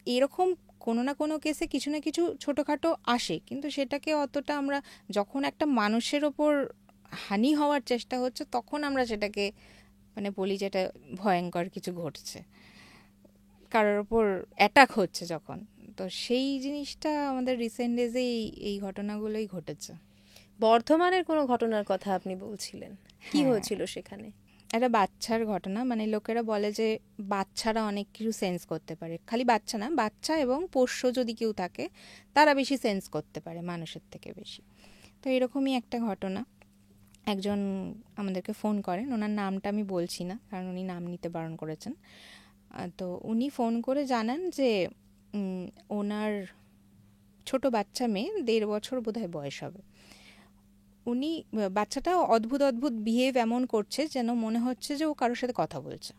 Speaker 1: এরকম কোনো না কোনো কেসে কিছু না কিছু ছোটোখাটো আসে, কিন্তু সেটাকে অতটা আমরা যখন একটা মানুষের ওপর হানি হওয়ার চেষ্টা হচ্ছে তখন আমরা সেটাকে মানে বলি যেটা ভয়ঙ্কর কিছু ঘটছে, কারোর ওপর অ্যাটাক হচ্ছে যখন। তো সেই জিনিসটা আমাদের রিসেন্ট ডেজে এই ঘটনাগুলোই ঘটেছে।
Speaker 2: বর্ধমানের কোনো ঘটনার কথা আপনি বলছিলেন, কি হয়েছিল সেখানে?
Speaker 1: একটা বাচ্চার ঘটনা। মানে লোকেরা বলে যে বাচ্চারা অনেক কিছু সেন্স করতে পারে, খালি বাচ্চা না, বাচ্চা এবং পোষ্য যদি কেউ থাকে তারা বেশি সেন্স করতে পারে মানুষের থেকে বেশি। তো এরকমই একটা ঘটনা। একজন আমাদেরকে ফোন করেন, ওনার নামটা আমি বলছি না কারণ উনি নাম নিতে বারণ করেছেন। তো উনি ফোন করে জানান যে ওনার ছোট বাচ্চা মেয়ে 1.5 বছর বোধহয় বয়স হবে। উনি বাচ্চাটা অদ্ভুত অদ্ভুত বিহেভ এমন করছে যেন মনে হচ্ছে যে ও কারোর সাথে কথা বলছে,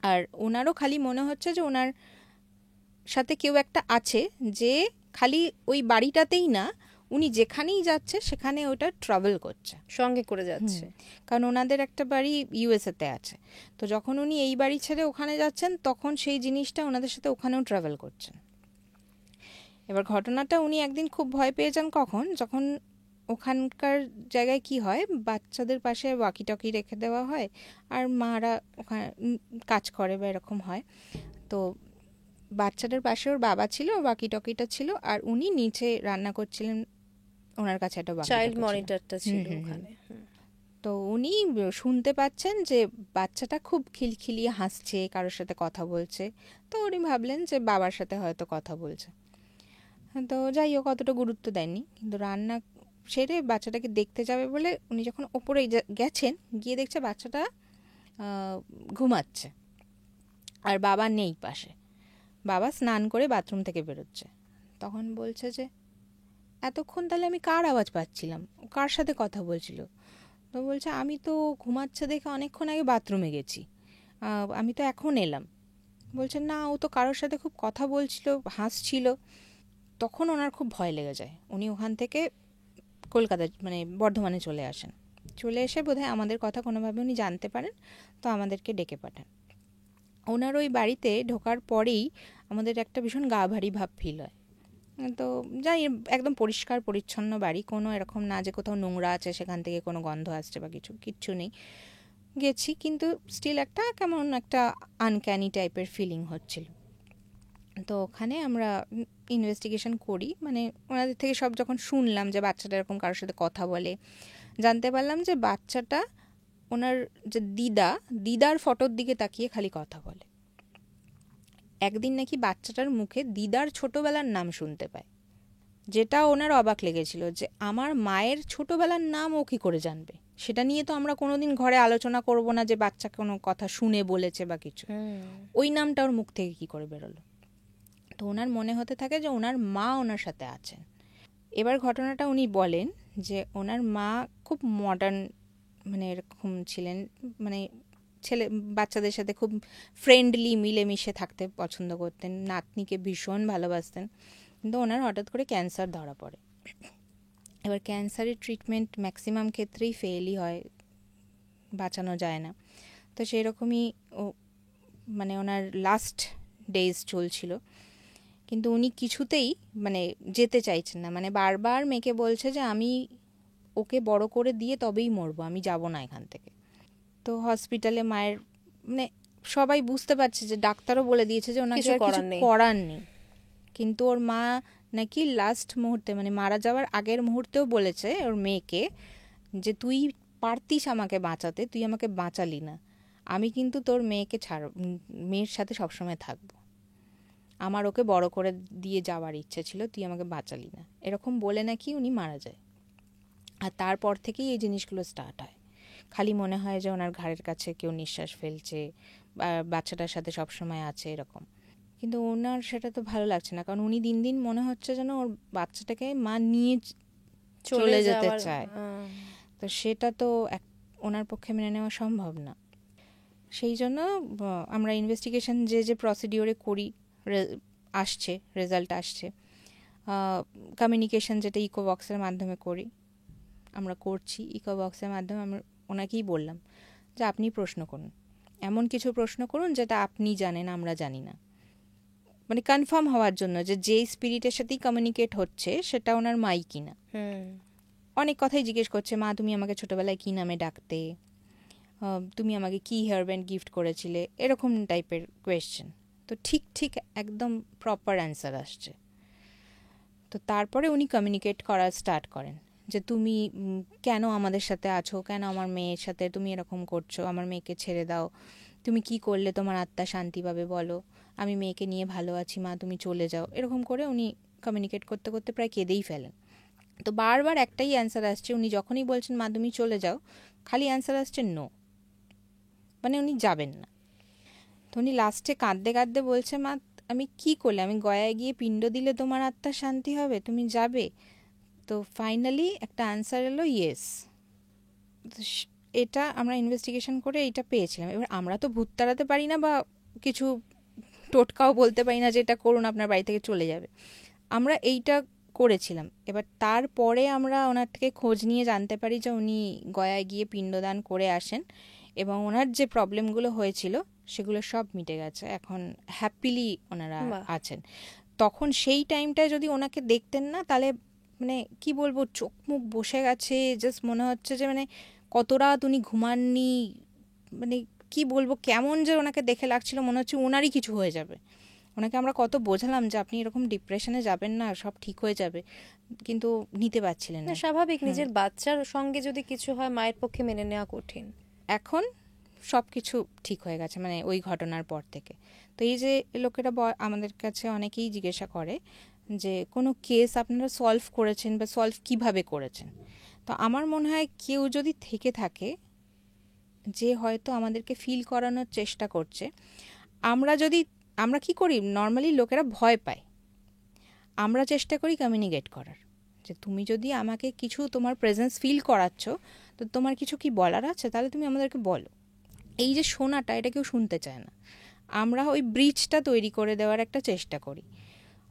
Speaker 1: আর ওনারও খালি মনে হচ্ছে যে ওনার সাথে কেউ একটা আছে, যে খালি ওই বাড়িটাতেই না, উনি যেখানেই যাচ্ছে সেখানে ওটা ট্রাভেল করছে,
Speaker 2: সঙ্গে করে যাচ্ছে।
Speaker 1: কারণ ওনাদের একটা বাড়ি ইউএসএতে আছে। তো যখন উনি এই বাড়ি ছেড়ে ওখানে যাচ্ছেন তখন সেই জিনিসটা ওনাদের সাথে ওখানেও ট্রাভেল করছেন। এবার ঘটনাটা উনি একদিন খুব ভয় পেয়ে যান, কখন, যখন ওখানকার জায়গায় কি হয়, বাচ্চাদের পাশে ওয়াকি টকি রেখে দেওয়া হয় আর মারা ওখানে কাজ করে বা এরকম হয়। তো বাচ্চাটার পাশে ওর বাবা ছিল, ওয়াকি টকিটা ছিল, আর উনি নিচে রান্না করছিলেন, ওনার কাছে একটা
Speaker 2: চাইল্ড মনিটরটা ছিল ওখানে।
Speaker 1: তো উনি শুনতে পাচ্ছেন যে বাচ্চাটা খুব খিলখিলিয়ে হাসছে, কারোর সাথে কথা বলছে। তো উনি ভাবলেন যে বাবার সাথে হয়তো কথা বলছে। তো যাই হোক, অতটা গুরুত্ব দেননি। কিন্তু রান্না সেরে বাচ্চাটাকে দেখতে যাবে বলে উনি যখন ওপরে গেছেন, গিয়ে দেখছে বাচ্চাটা ঘুমাচ্ছে আর বাবা নেই পাশে। বাবা স্নান করে বাথরুম থেকে বেরোচ্ছে। তখন বলছে যে এতক্ষণ তাহলে আমি কার আওয়াজ পাচ্ছিলাম, ও কার সাথে কথা বলছিল? তো বলছে আমি তো ঘুমাচ্ছে দেখে অনেকক্ষণ আগে বাথরুমে গেছি, আমি তো এখন এলাম। বলছে না, ও তো কারোর সাথে খুব কথা বলছিল, হাসছিল। তখন ওনার খুব ভয় লেগে যায়। উনি ওখান থেকে কলকাতা মানে বর্ধমানে চলে আসেন। চলে এসে বোধহয় আমাদের কথা কোনোভাবে উনি জানতে পারেন, তো আমাদেরকে ডেকে পাঠান। ওনার ওই বাড়িতে ঢোকার পরেই আমাদের একটা ভীষণ গা ভারী ভাব ফিল হয়। তো যাই, একদম পরিষ্কার পরিচ্ছন্ন বাড়ি, কোনো এরকম না যে কোথাও নোংরা আছে সেখান থেকে কোনো গন্ধ আসছে বা কিচ্ছু নেই। গেছি, কিন্তু স্টিল একটা কেমন একটা আনক্যানি টাইপের ফিলিং হচ্ছিল। তো ওখানে আমরা ইনভেস্টিগেশন করি, মানে ওনাদের থেকে সব যখন শুনলাম যে বাচ্চাটা এরকম কারোর সাথে কথা বলে, জানতে পারলাম যে বাচ্চাটা ওনার যে দিদার ফটোর দিকে তাকিয়ে খালি কথা বলে। একদিন নাকি বাচ্চাটার মুখে দিদার ছোটবেলার নাম শুনতে পায়, যেটা ওনার অবাক লেগেছিল যে আমার মায়ের ছোটবেলার নাম ও কী করে জানবে। সেটা নিয়ে তো আমরা কোনোদিন ঘরে আলোচনা করব না যে বাচ্চা কোনো কথা শুনে বলেছে বা কিছু, ওই নামটা ওর মুখ থেকে কি করে বেরোলো। তো ওনার মনে হতে থাকে যে ওনার মা ওনার সাথে আছেন। এবার ঘটনাটা উনি বলেন যে ওনার মা খুব মডার্ন, মানে এরকম ছিলেন, মানে বাচ্চাদের সাথে খুব ফ্রেন্ডলি মিলেমিশে থাকতে পছন্দ করতেন, নাতনিকে ভীষণ ভালোবাসতেন। কিন্তু ওনার হঠাৎ করে ক্যান্সার ধরা পড়ে। এবার ক্যান্সারের ট্রিটমেন্ট ম্যাক্সিমাম ক্ষেত্রেই ফেলই হয়, বাঁচানো যায় না। তো সেরকমই মানে ওনার লাস্ট ডেজ চলছিল, কিন্তু উনি কিছুতেই মানে যেতে চাইছেন না। মানে বারবার মেয়েকে বলছে যে আমি ওকে বড় করে দিয়ে তবেই মরবো, আমি যাব না এখান থেকে। তো হসপিটালে মায়ের মানে সবাই বুঝতে পারছে যে ডাক্তারও বলে দিয়েছে যে ওনাকে কিছু করার নেই। কিন্তু ওর মা নাকি লাস্ট মুহূর্তে, মানে মারা যাওয়ার আগের মুহূর্তেও বলেছে ওর মেয়েকে যে তুই পারতিস আমাকে বাঁচাতে, তুই আমাকে বাঁচালি না, আমি কিন্তু তোর মেয়ের সাথে সবসময় থাকবো, আমার ওকে বড় করে দিয়ে যাওয়ার ইচ্ছে ছিল, তুই আমাকে বাঁচালি না, এরকম বলে নাকি উনি মারা যায়। আর তারপর থেকেই এই জিনিসগুলো স্টার্ট হয়। খালি মনে হয় যে ওনার ঘাড়ের কাছে কেউ নিঃশ্বাস ফেলছে, বাচ্চাটার সাথে সবসময় আছে এরকম। কিন্তু ওনার সেটা তো ভালো লাগছে না, কারণ উনি দিন দিন মনে হচ্ছে যেন ওর বাচ্চাটাকে মা নিয়ে চলে যেতে চায়। তো সেটা তো ওনার পক্ষে মেনে নেওয়া সম্ভব না। সেই জন্য আমরা ইনভেস্টিগেশন যে প্রসিডিওরে করি, রেজাল্ট আসছে। কমিউনিকেশন যেটা ইকোবক্সের মাধ্যমে করি, আমরা করছি ইকোবক্সের মাধ্যমে। আমরা ওনাকেই বললাম যে আপনি প্রশ্ন করুন, এমন কিছু প্রশ্ন করুন যেটা আপনি জানেন আমরা জানি না, মানে কনফার্ম হওয়ার জন্য যে স্পিরিটের সাথেই কমিউনিকেট হচ্ছে সেটা ওনার মাই কিনা। অনেক কথাই জিজ্ঞেস করছে, মা তুমি আমাকে ছোটবেলায় কি নামে ডাকতে, তুমি আমাকে কি হেয়ার ব্যান্ড গিফট করেছিলে, এরকম টাইপের কোয়েশ্চেন। তো ঠিক একদম প্রপার অ্যান্সার আসছে। তো তারপরে উনি কমিউনিকেট করা স্টার্ট করেন যে তুমি কেন আমাদের সাথে আছো, কেন আমার মেয়ের সাথে তুমি এরকম করছো, আমার মেয়েকে ছেড়ে দাও, তুমি কি করলে তোমার আত্মা শান্তি পাবে বলো, আমি মেয়েকে নিয়ে ভালো আছি মা, তুমি চলে যাও। এরকম করে উনি কমিউনিকেট করতে করতে প্রায় কেঁদেই ফেলেন। তো বারবার একটাই অ্যান্সার আসছে, উনি যখনই বলছেন মা তুমি চলে যাও, খালি অ্যান্সার আসছে নো, মানে উনি যাবেন না। তো উনি লাস্টে কাঁদতে কাঁদতে বলছে মা আমি কি করলে, আমি গয়ায় গিয়ে পিণ্ড দিলে তোমার আত্মার শান্তি হবে, তুমি যাবে? তো ফাইনালি একটা আনসার এলো ইয়েস। এটা আমরা ইনভেস্টিগেশন করে এইটা পেয়েছিলাম। এবার আমরা তো ভূত তাড়াতে পারি না বা কিছু টোটকাও বলতে পারি না যে এটা করুন আপনার বাড়ি থেকে চলে যাবে। আমরা এইটা করেছিলাম। এবার তারপরে আমরা ওনার থেকে খোঁজ নিয়ে জানতে পারি যে উনি গয়ায় গিয়ে পিণ্ডদান করে আসেন এবং ওনার যে প্রবলেমগুলো হয়েছিল সেগুলো সব মিটে গেছে, এখন হ্যাপিলি ওনারা
Speaker 2: বাহ।
Speaker 1: আছেন। তখন সেই টাইমটায় যদি ওনাকে দেখতেন না, তাহলে মানে কি বলবো, চোখ মুখ বসে গেছে, জাস্ট মনে হচ্ছে যে মানে কত রাত উনি ঘুমাননি, মানে কি বলবো, কেমন যে ওনাকে দেখে লাগছিল, মনে হচ্ছে ওনারই কিছু হয়ে যাবে। ওনাকে আমরা কত বোঝালাম যে আপনি এরকম ডিপ্রেশনে যাবেন না, সব ঠিক হয়ে যাবে, কিন্তু নিতে পারছিলেন
Speaker 2: না,
Speaker 1: না।
Speaker 2: স্বাভাবিক, নিজের বাচ্চার সঙ্গে যদি কিছু হয় মায়ের পক্ষে মেনে নেওয়া কঠিন।
Speaker 1: এখন সব কিছু ঠিক হয়ে গেছে মানে ওই ঘটনার পর থেকে। তো এই যে লোকেরা আমাদের কাছে অনেকেই জিজ্ঞাসা করে যে কোনো কেস আপনারা সলভ করেছেন বা সলভ কিভাবে করেছেন। তো আমার মনে হয় কেউ যদি থেকে থাকে যে হয়তো আমাদেরকে ফিল করানোর চেষ্টা করছে, আমরা কি করি, নর্মালি লোকেরা ভয় পায়, আমরা চেষ্টা করি কমিউনিকেট করার, যে তুমি যদি আমাকে কিছু তোমার প্রেজেন্স ফিল করাচ্ছ, তো তোমার কিছু কি বলার আছে, তাহলে তুমি আমাদেরকে বলো। এই যে শোনাটা, এটা কেউ শুনতে চায় না। আমরা ওই ব্রিজটা তৈরি করে দেওয়ার একটা চেষ্টা করি।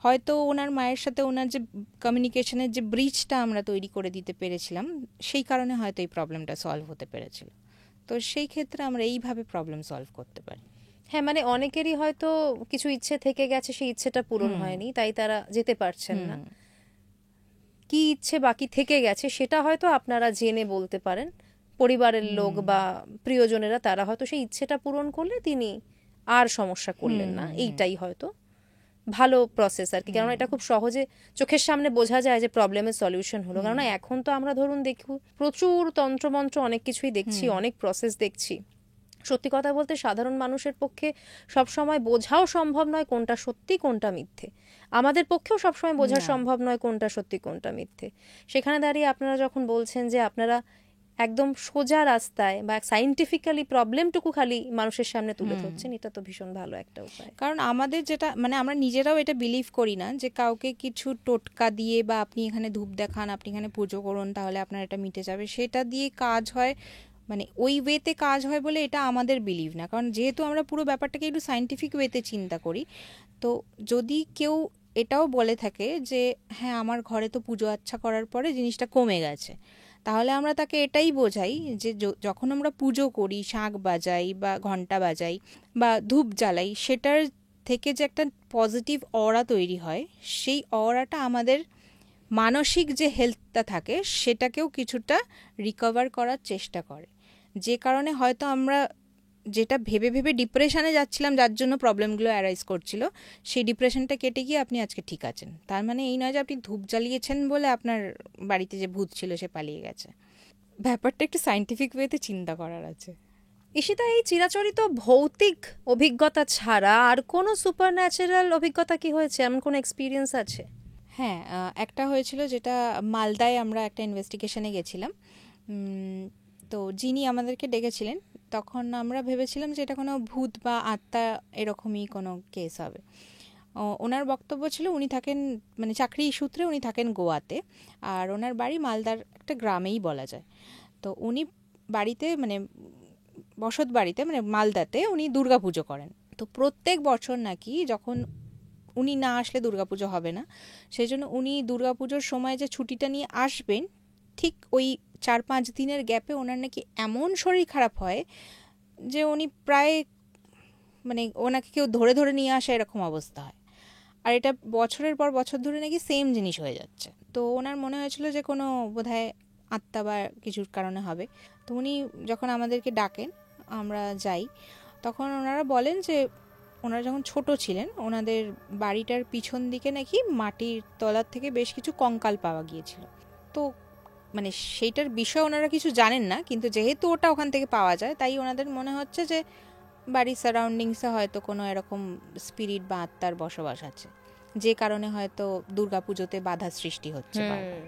Speaker 1: হয়তো ওনার মায়ের সাথে ওনার যে কমিউনিকেশনের যে ব্রিজটা আমরা তৈরি করে দিতে পেরেছিলাম, সেই কারণে হয়তো এই প্রবলেমটা সলভ হতে পেরেছিল। তো সেই ক্ষেত্রে আমরা এইভাবে প্রবলেম সলভ করতে পারি।
Speaker 2: হ্যাঁ, মানে অনেকেরই হয়তো কিছু ইচ্ছে থেকে গেছে, সেই ইচ্ছেটা পূরণ হয়নি, তাই তারা যেতে পারছেন না। কি ইচ্ছে বাকি থেকে গেছে সেটা হয়তো আপনারা জেনে বলতে পারেন। পরিবারের লোক বা প্রিয়জনেরা তারা হয়তো সেই ইচ্ছেটা পূরণ করলে তিনি আর সমস্যা করলেন না, এইটাই হয়তো ভালো প্রসেস আর কি। কারণ এটা খুব সহজে চোখের সামনে বোঝা যায় যে প্রবলেমের সলিউশন হলো। কারণ এখন তো আমরা ধরুন দেখি প্রচুর তন্ত্রমন্ত্র অনেক কিছুই দেখছি, অনেক প্রসেস দেখছি। সত্যি কথা বলতে সাধারণ মানুষের পক্ষে সবসময় বোঝাও সম্ভব নয় কোনটা সত্যি কোনটা মিথ্যে। আমাদের পক্ষেও সবসময় বোঝা সম্ভব নয় কোনটা সত্যি কোনটা মিথ্যে। সেখানে দাঁড়িয়ে আপনারা যখন বলছেন যে আপনারা একদম সোজা রাস্তায় বা সাইন্টিফিক্যালি প্রবলেমটুকু খালি মানুষের সামনে তুলে ধরছেন, এটা তো ভীষণ ভালো একটা উপায়।
Speaker 1: কারণ আমাদের যেটা মানে আমরা নিজেরাও এটা বিলিভ করি না যে কাউকে কিছু টোটকা দিয়ে বা আপনি এখানে ধূপ দেখান, আপনি এখানে পুজো করুন, তাহলে আপনার এটা মিটে যাবে, সেটা দিয়ে কাজ হয়, মানে ওই ওয়েতে কাজ হয় বলে এটা আমাদের বিলিভ না। কারণ যেহেতু আমরা পুরো ব্যাপারটাকে একটু সাইন্টিফিক ওয়েতে চিন্তা করি, তো যদি কেউ এটাও বলে থাকে যে হ্যাঁ আমার ঘরে তো পুজো আচ্ছা করার পরে জিনিসটা কমে গেছে, তাহলে আমরা তাকে এটাই বোঝাই যে যখন আমরা পুজো করি, শাঁখ বাজাই বা ঘন্টা বাজাই বা ধূপ জ্বালাই, সেটার থেকে যে একটা পজিটিভ অরা তৈরি হয়, সেই অরাটা আমাদের মানসিক যে হেলথটা থাকে সেটাকেও কিছুটা রিকভার করার চেষ্টা করে। যে কারণে হয়তো আমরা যেটা ভেবে ভেবে ডিপ্রেশনে যাচ্ছিলাম, যার জন্য প্রবলেমগুলো অ্যারাইজ করছিল, সেই ডিপ্রেশনটা কেটে গিয়ে আপনি আজকে ঠিক আছেন। তার মানে এই নয় যে আপনি ধূপ জ্বালিয়েছেন বলে আপনার বাড়িতে যে ভূত ছিল সে পালিয়ে গেছে। ব্যাপারটা একটু সাইন্টিফিক ওয়েতে চিন্তা করার আছে।
Speaker 2: ঈশিতা, এই চিরাচরিত ভৌতিক অভিজ্ঞতা ছাড়া আর কোনো সুপার ন্যাচারাল অভিজ্ঞতা কি হয়েছে, এমন কোনো এক্সপিরিয়েন্স আছে?
Speaker 1: হ্যাঁ, একটা হয়েছিল, যেটা মালদায় আমরা একটা ইনভেস্টিগেশনে গেছিলাম। তো যিনি আমাদেরকে ডেকেছিলেন, তখন আমরা ভেবেছিলাম যে এটা কোনো ভূত বা আত্মা এরকমই কোনো কেস হবে। ওনার বক্তব্য ছিল উনি থাকেন মানে চাকরি সূত্রে উনি থাকেন গোয়াতে, আর ওনার বাড়ি মালদার একটা গ্রামেই বলা যায়। তো উনি বাড়িতে মানে বসত বাড়িতে মানে মালদাতে উনি দুর্গাপুজো করেন। তো প্রত্যেক বছর নাকি যখন উনি না আসলে দুর্গাপুজো হবে না, সেই জন্য উনি দুর্গাপুজোর সময় যে ছুটিটা নিয়ে আসবেন, ঠিক ওই 4-5 দিনের গ্যাপে ওনার নাকি এমন শরীর খারাপ হয় যে উনি প্রায় মানে ওনাকে কেউ ধরে ধরে নিয়ে আসে এরকম অবস্থা হয়। আর এটা বছরের পর বছর ধরে নাকি সেম জিনিস হয়ে যাচ্ছে। তো ওনার মনে হয়েছিল যে কোনো বোধহয় আত্মা বা কিছুর কারণে হবে। তো উনি যখন আমাদেরকে ডাকেন, আমরা যাই, তখন ওনারা বলেন যে ওনারা যখন ছোট ছিলেন ওনাদের বাড়িটার পিছন দিকে নাকি মাটির তলার থেকে বেশ কিছু কঙ্কাল পাওয়া গিয়েছিল। তো মানে সেইটার বিষয়ে ওনারা কিছু জানেন না, কিন্তু যেহেতু ওটা ওখান থেকে পাওয়া যায়, তাই ওনাদের মনে হচ্ছে যে বাড়ির সারাউন্ডিংসে হয়তো কোনো এরকম স্পিরিট বা আত্মার বসবাস আছে, যে কারণে হয়তো দুর্গাপুজোতে বাধা সৃষ্টি হচ্ছে বারবার।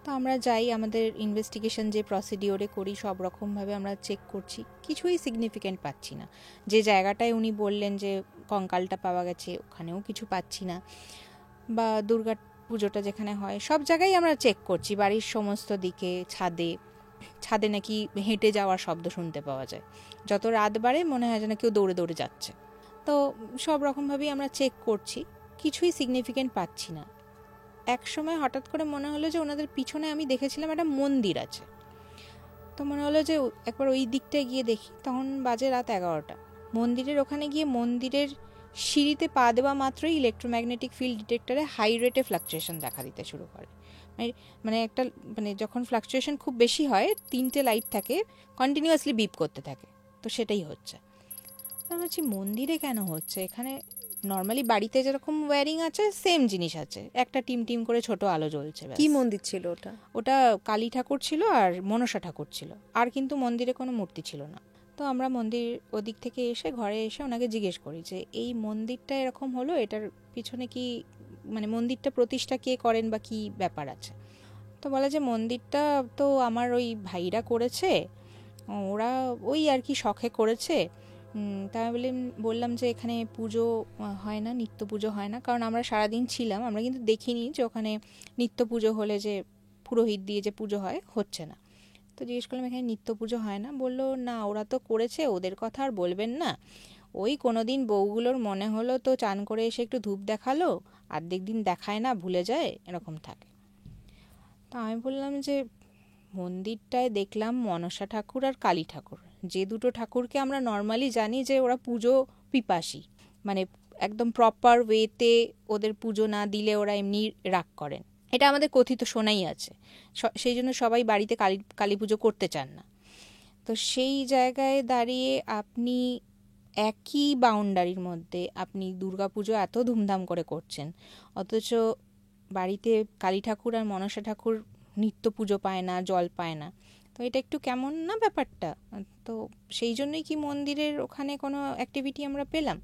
Speaker 1: তো আমরা যাই, আমাদের ইনভেস্টিগেশন যে প্রসিডিওরে করি সব রকমভাবে আমরা চেক করছি, কিছুই সিগনিফিক্যান্ট পাচ্ছি না। যে জায়গাটায় উনি বললেন যে কঙ্কালটা পাওয়া গেছে ওখানেও কিছু পাচ্ছি না, বা দুর্গা পুজোটা যেখানে হয় সব জায়গায় আমরা চেক করছি, বাড়ির সমস্ত দিকে, ছাদে নাকি হেঁটে যাওয়ার শব্দ শুনতে পাওয়া যায়, যত রাত বাড়ে মনে হয় যেন কেউ দৌড়ে দৌড়ে যাচ্ছে। তো সব রকমভাবেই আমরা চেক করছি, কিছুই সিগনিফিক্যান্ট পাচ্ছি না। এক সময় হঠাৎ করে মনে হলো যে ওনাদের পিছনে আমি দেখেছিলাম একটা মন্দির আছে, তো মনে হলো যে একবার ওই দিকটায় গিয়ে দেখি। তখন বাজে রাত 11টা। মন্দিরের ওখানে গিয়ে মন্দিরের সিঁড়িতে পা দেওয়া মাত্রই ইলেকট্রোম্যাগনেটিক ফিল্ড ডিটেক্টরে হাই রেটে ফ্লাকচুয়েশন দেখা দিতে শুরু করে। মানে একটা যখন ফ্লাকচুয়েশন খুব বেশি হয় 3টে লাইট থাকে কন্টিনিউয়াসলি বিপ করতে থাকে, তো সেটাই হচ্ছে। আমি ভাবছি মন্দিরে কেন হচ্ছে, এখানে নর্মালি বাড়িতে যেরকম ওয়্যারিং আছে সেম জিনিস আছে, একটা টিম করে ছোট আলো জ্বলছে।
Speaker 2: কি মন্দির ছিল ওটা?
Speaker 1: ওটা কালী ঠাকুর ছিল আর মনসা ঠাকুর ছিল, আর কিন্তু মন্দিরে কোনো মূর্তি ছিল না। তো আমরা মন্দির ওদিক থেকে এসে ঘরে এসে ওনাকে জিজ্ঞেস করি যে এই মন্দিরটা এরকম হলো, এটার পিছনে কি মন্দিরটা প্রতিষ্ঠা কে করেন বা কি ব্যাপার আছে। তো বলে যে মন্দিরটা তো আমার ওই ভাইরা করেছে, ওরা ওই আর কি শখে করেছে। তাই বললাম যে এখানে পুজো হয় না, নিত্য পুজো হয় না, কারণ আমরা সারাদিন ছিলাম, আমরা কিন্তু দেখিনি যে ওখানে নিত্য পুজো হলে যে পুরোহিত দিয়ে যে পুজো হয় হচ্ছে না। তো জিজ্ঞেস করলাম এখানে নিত্য পুজো হয় না, বললো না ওরা তো করেছে, ওদের কথা আর বলবেন না, ওই কোনো দিন বউগুলোর মনে হলো তো চান করে এসে একটু ধূপ দেখালো, অর্ধেক দিন দেখায় না, ভুলে যায়, এরকম থাকে। তো আমি বললাম যে মন্দিরটায় দেখলাম মনসা ঠাকুর আর কালী ঠাকুর, যে দুটো ঠাকুরকে আমরা নর্মালি জানি যে ওরা পুজো পিপাসী, একদম প্রপার ওয়েতে ওদের পুজো না দিলে ওরা এমনি রাগ করেন, এটা আমাদের কথিত শোনাই আছে। সেই জন্য সবাই বাড়িতে কালী পুজো করতে চান না। তো সেই জায়গায় দাঁড়িয়ে আপনি একই বাউন্ডারির মধ্যে আপনি দুর্গাপুজো এত ধুমধাম করে করছেন, অথচ বাড়িতে কালী ঠাকুর আর মনসা ঠাকুর নিত্য পুজো পায় না, জল পায় না। তো এটা একটু কেমন না ব্যাপারটা। তো সেই জন্যই কি মন্দিরের ওখানে কোনো অ্যাক্টিভিটি আমরা পেলাম?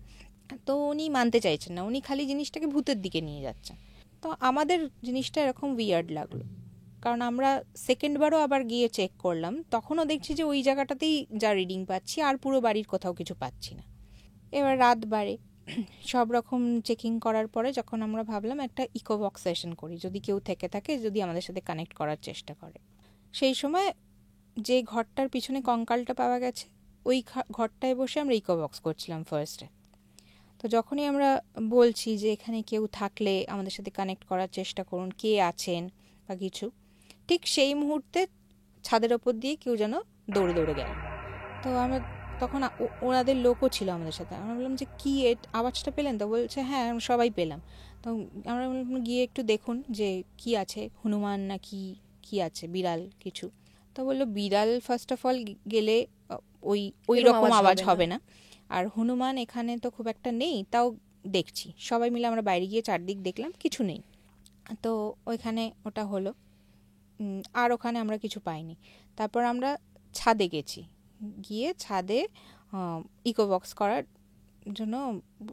Speaker 1: তো উনি মানতে চাইছেন না, উনি খালি জিনিসটাকে ভূতের দিকে নিয়ে যাচ্ছেন। তো আমাদের জিনিসটা এরকম উইয়ার্ড লাগলো, কারণ আমরা সেকেন্ডবারও আবার গিয়ে চেক করলাম, তখনও দেখছি যে ওই জায়গাটাতেই যা রিডিং পাচ্ছি, আর পুরো বাড়ির কোথাও কিছু পাচ্ছি না। এবার রাত বাড়ে, সব রকম চেকিং করার পরে যখন আমরা ভাবলাম একটা ইকোবক্স সেশন করি, যদি কেউ থেকে থাকে, যদি আমাদের সাথে কানেক্ট করার চেষ্টা করে। সেই সময় যে ঘরটার পিছনে কঙ্কালটা পাওয়া গেছে ওই ঘরটায় বসে আমরা ইকোবক্স করছিলাম ফার্স্টে। তো যখনই আমরা বলছি যে এখানে কেউ থাকলে আমাদের সাথে কানেক্ট করার চেষ্টা করুন, কে আছেন বা কিছু, ঠিক সেই মুহূর্তে ছাদের ওপর দিয়ে কেউ যেন দৌড়ে দৌড়ে গেল। তো আমরা তখন ওনাদের লোকও ছিল আমাদের সাথে, আমরা বললাম যে কি আওয়াজটা পেলেন? তো বলছে হ্যাঁ সবাই পেলাম। তো আমরা গিয়ে একটু দেখুন যে কি আছে, হনুমান না কি আছে, বিড়াল কিছু। তো বললো বিড়াল ফার্স্ট অফ অল গেলে ওই রকম আওয়াজ হবে না, আর হনুমান এখানে তো খুব একটা নেই, তাও দেখছি। সবাই মিলে আমরা বাইরে গিয়ে চারদিক দেখলাম, কিছু নেই। তো ওইখানে ওটা হলো, আর ওখানে আমরা কিছু পাইনি। তারপর আমরা ছাদে গেছি, গিয়ে ছাদে ইকোবক্স করার জন্য,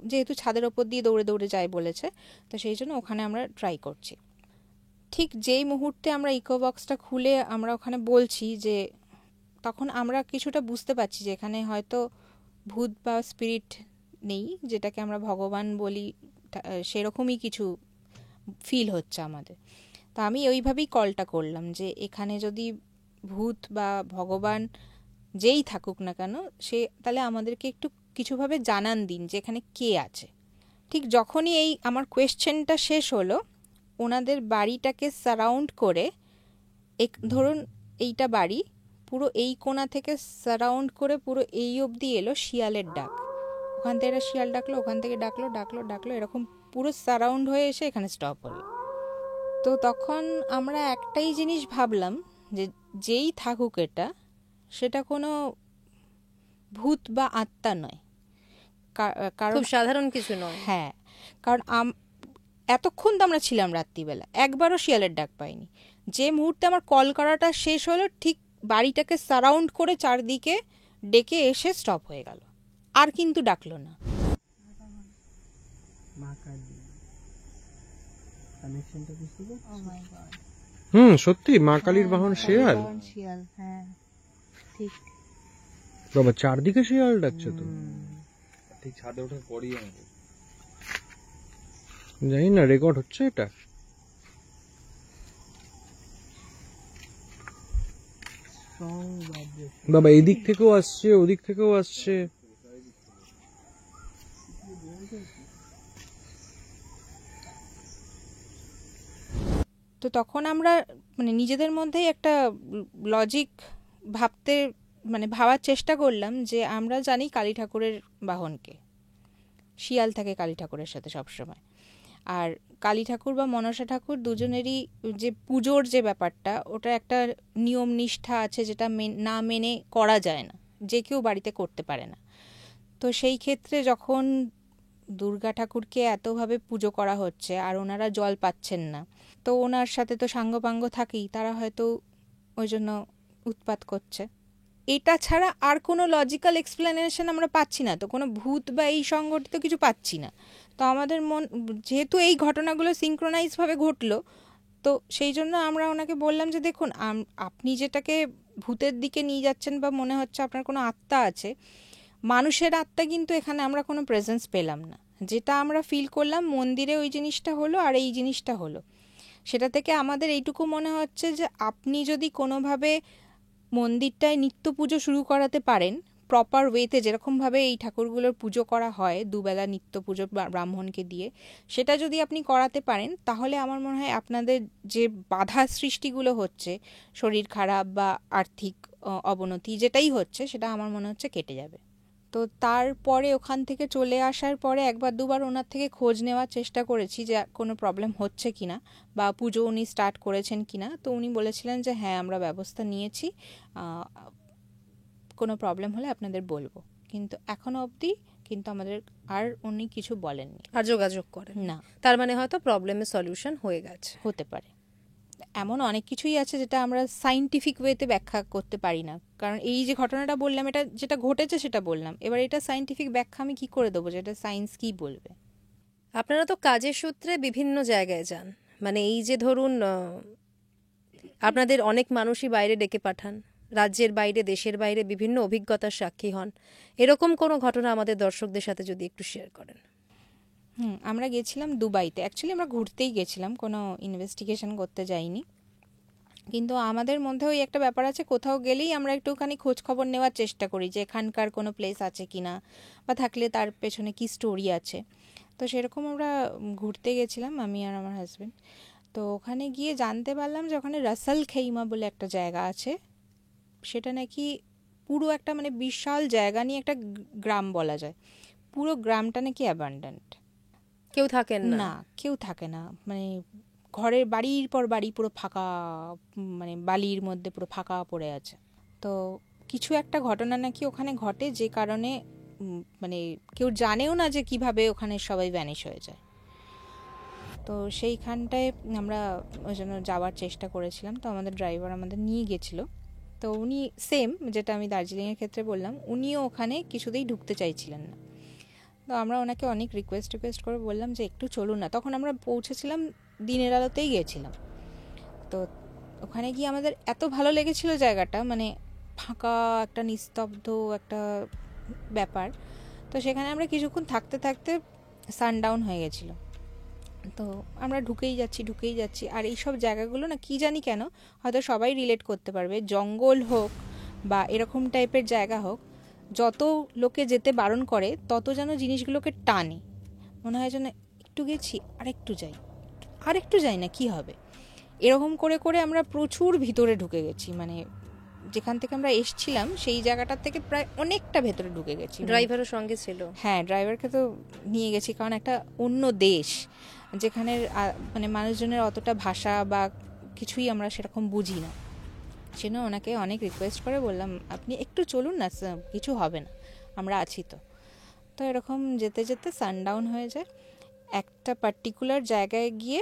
Speaker 1: যেহেতু ছাদের ওপর দিয়ে দৌড়ে দৌড়ে যায় বলেছে, তো সেই জন্য ওখানে আমরা ট্রাই করছি। ঠিক যেই মুহূর্তে আমরা ইকোবক্সটা খুলে আমরা ওখানে বলছি, যে তখন আমরা কিছুটা বুঝতে পারছি যে এখানে হয়তো ভূত বা স্পিরিট নেই, যেটাকে আমরা ভগবান বলি, সেরকমই কিছু ফিল হচ্ছে আমাদের। তো আমি ওইভাবেই কলটা করলাম যে এখানে যদি ভূত বা ভগবান যেই থাকুক না কেন, সে তাহলে আমাদেরকে একটু কিছুভাবে জানান দিন যে এখানে কে আছে। ঠিক যখনই এই আমার কোয়েশ্চেনটা শেষ হলো, ওনাদের বাড়িটাকে সারাউন্ড করে, ধরুন এইটা বাড়ি, পুরো এই কোণা থেকে সারাউন্ড করে পুরো এই অবধি এলো শিয়ালের ডাক। ওখান থেকে একটা শিয়াল ডাকলো, ওখান থেকে ডাকলো, এরকম পুরো সারাউন্ড হয়ে এসে এখানে স্টপ হলো। তো তখন আমরা একটাই জিনিস ভাবলাম যে যেই থাকুক এটা, সেটা কোনো ভূত বা আত্মা নয়, কারণ
Speaker 2: সাধারণ কিছু নয়।
Speaker 1: হ্যাঁ, কারণ এতক্ষণ তো আমরা ছিলাম রাত্রিবেলা, একবারও শিয়ালের ডাক পাইনি। যে মুহূর্তে আমার কল করাটা শেষ হলো, ঠিক বাড়িটাকে সারাউন্ড করে চারদিকে ডেকে এসে স্টপ হয়ে গেল, আর কিন্তু ডাকলো না।
Speaker 5: কানেকশনটা বুঝতে পারছো? সত্যি মা কালীর বাহন শিয়াল।
Speaker 6: শিয়াল, হ্যাঁ ঠিক।
Speaker 5: বাবা চারদিকে শিয়াল ডাকছে তো।
Speaker 7: ঠিক ছাদে ওঠার পরই আমাকে
Speaker 5: জানি না রেকর্ড হচ্ছে এটা। বাবা এদিক থেকেও আসছে, ওদিক থেকেও আসছে।
Speaker 1: তো তখন আমরা মানে নিজেদের মধ্যেই একটা লজিক ভাবতে মানে ভাবার চেষ্টা করলাম যে আমরা জানি কালী ঠাকুরের বাহনকে, শিয়াল থাকে কালী ঠাকুরের সাথে সবসময়। আর কালী ঠাকুর বা মনসা ঠাকুর দুজনেরই যে পুজোর যে ব্যাপারটা, ওটা একটা নিয়ম নিষ্ঠা আছে যেটা না মেনে করা যায় না, যে কেউ বাড়িতে করতে পারে না। তো সেই ক্ষেত্রে যখন দুর্গা ঠাকুরকে এতভাবে পুজো করা হচ্ছে আর ওনারা জল পাচ্ছেন না, তো ওনার সাথে তো সাঙ্গপাঙ্গ থাকেই, তারা হয়তো ওই জন্য উৎপাত করছে। এটা ছাড়া আর কোনো লজিক্যাল এক্সপ্লেনেশন আমরা পাচ্ছি না, তো কোনো ভূত বা এই সংগঠিত কিছু পাচ্ছি না। তো আমাদের যেহেতু এই ঘটনাগুলো সিঙ্ক্রোনাইজভাবে ঘটলো, তো সেই জন্য আমরা ওনাকে বললাম যে দেখুন, আপনি যেটাকে ভূতের দিকে নিয়ে যাচ্ছেন বা মনে হচ্ছে আপনার কোনো আত্মা আছে, মানুষের আত্মা কিন্তু এখানে আমরা কোনো প্রেজেন্স পেলাম না। যেটা আমরা ফিল করলাম মন্দিরে ওই জিনিসটা হলো আর এই জিনিসটা হলো, সেটা থেকে আমাদের এইটুকু মনে হচ্ছে যে আপনি যদি কোনোভাবে মন্দিরটায় নিত্য পুজো শুরু করাতে পারেন প্রপার ওয়েতে, যেরকমভাবে এই ঠাকুরগুলোর পুজো করা হয় দুবেলা নিত্য পুজো ব্রাহ্মণকে দিয়ে, সেটা যদি আপনি করাতে পারেন, তাহলে আমার মনে হয় আপনাদের যে বাধা সৃষ্টিগুলো হচ্ছে, শরীর খারাপ বা আর্থিক অবনতি যেটাই হচ্ছে, সেটা আমার মনে হচ্ছে কেটে যাবে। তো তারপরে ওখান থেকে চলে আসার পরে একবার দুবার ওনার থেকে খোঁজ নেওয়ার চেষ্টা করেছি যে কোনো প্রবলেম হচ্ছে কিনা বা পুজো উনি স্টার্ট করেছেন কিনা। তো উনি বলেছিলেন যে হ্যাঁ আমরা ব্যবস্থা নিয়েছি, কোনো প্রবলেম হলে আপনাদের বলবো। কিন্তু এখনো অবধি কিন্তু আমাদের আর উনি কিছু বলেননি,
Speaker 2: আর যোগাযোগ করেন
Speaker 1: না।
Speaker 2: তার মানে হয়তো প্রবলেমের সলিউশন হয়ে গেছে।
Speaker 1: হতে পারে, এমন অনেক কিছুই আছে যেটা আমরা সাইন্টিফিক ওয়েতে ব্যাখ্যা করতে পারি না। কারণ এই যে ঘটনাটা বললাম, এটা যেটা ঘটেছে সেটা বললাম, এবার এটা সাইন্টিফিক ব্যাখ্যা আমি কি করে দেবো, যেটা সায়েন্স কি বলবে।
Speaker 2: আপনারা তো কাজের সূত্রে বিভিন্ন জায়গায় যান, মানে এই যে ধরুন আপনাদের অনেক মানুষই বাইরে ডেকে পাঠান, রাজ্যের বাইরে দেশের বাইরে বিভিন্ন অভিজ্ঞতার সাক্ষী হন। এরকম কোনো ঘটনা আমাদের দর্শকদের সাথে যদি একটু শেয়ার করেন।
Speaker 1: আমরা গেছিলাম দুবাইতে, অ্যাকচুয়ালি আমরা ঘুরতেই গেছিলাম, কোনো ইনভেস্টিগেশন করতে যাইনি। কিন্তু আমাদের মধ্যে ওই একটা ব্যাপার আছে, কোথাও গেলেই আমরা একটুখানি খোঁজ খবর নেওয়ার চেষ্টা করি যে এখানকার কোনো প্লেস আছে কিনা, বা থাকলে তার পেছনে কি স্টোরি আছে। তো সেরকম আমরা ঘুরতে গেছিলাম আমি আর আমার হাজব্যান্ড। তো ওখানে গিয়ে জানতে পারলাম যে ওখানে রাসাল খেইমা বলে একটা জায়গা আছে, সেটা নাকি পুরো একটা মানে বিশাল জায়গা নিয়ে একটা গ্রাম বলা যায়। পুরো গ্রামটা নাকি অ্যাবান্ডেন্ট,
Speaker 2: কেউ থাকেন
Speaker 1: না, কেউ থাকে না, মানে ঘরের বাড়ির পর বাড়ি পুরো ফাঁকা, মানে বালির মধ্যে পুরো ফাঁকা পড়ে আছে। তো কিছু একটা ঘটনা নাকি ওখানে ঘটে, যে কারণে মানে কেউ জানেও না যে কিভাবে ওখানে সবাই ভ্যানিশ হয়ে যায়। তো সেইখানটায় আমরা ওই জন্য যাওয়ার চেষ্টা করেছিলাম। তো আমাদের ড্রাইভার আমাদের নিয়ে গেছিলো। তো উনি সেম যেটা আমি দার্জিলিংয়ের ক্ষেত্রে বললাম, উনিও ওখানে কিছুতেই ঢুকতে চাইছিলেন না। তো আমরা ওনাকে অনেক রিকোয়েস্ট করে বললাম যে একটু চলুন না। তখন আমরা পৌঁছেছিলাম দিনের আলোতেই গিয়েছিলাম। তো ওখানে গিয়ে আমাদের এত ভালো লেগেছিল জায়গাটা, মানে ফাঁকা একটা নিস্তব্ধ একটা ব্যাপার। তো সেখানে আমরা কিছুক্ষণ থাকতে থাকতে সানডাউন হয়ে গেছিলো। তো আমরা ঢুকেই যাচ্ছি। আর এইসব জায়গাগুলো না কি জানি কেন হয়তো সবাই রিলেট করতে পারবে, জঙ্গল হোক বা এরকম টাইপের জায়গা হোক, যত লোকে যেতে বারণ করে তত যেন জিনিসগুলোকে টানে। মনে হয় যেন একটু গেছি আর একটু যাই না কি হবে, এরকম করে করে আমরা প্রচুর ভিতরে ঢুকে গেছি। মানে যেখান থেকে আমরা এসছিলাম সেই জায়গাটার থেকে প্রায় অনেকটা ভেতরে ঢুকে গেছি।
Speaker 2: ড্রাইভারও সঙ্গে ছিল? হ্যাঁ,
Speaker 1: ড্রাইভারকে তো নিয়ে গেছি, কারণ একটা অন্য দেশ যেখানে মানে মানুষজনের অতটা ভাষা বা কিছুই আমরা সেরকম বুঝি না। সেজন্য ওনাকে অনেক রিকোয়েস্ট করে বললাম আপনি একটু চলুন না, কিছু হবে না, আমরা আছি তো। তো এরকম যেতে যেতে সানডাউন হয়ে যায়। একটা পার্টিকুলার জায়গায় গিয়ে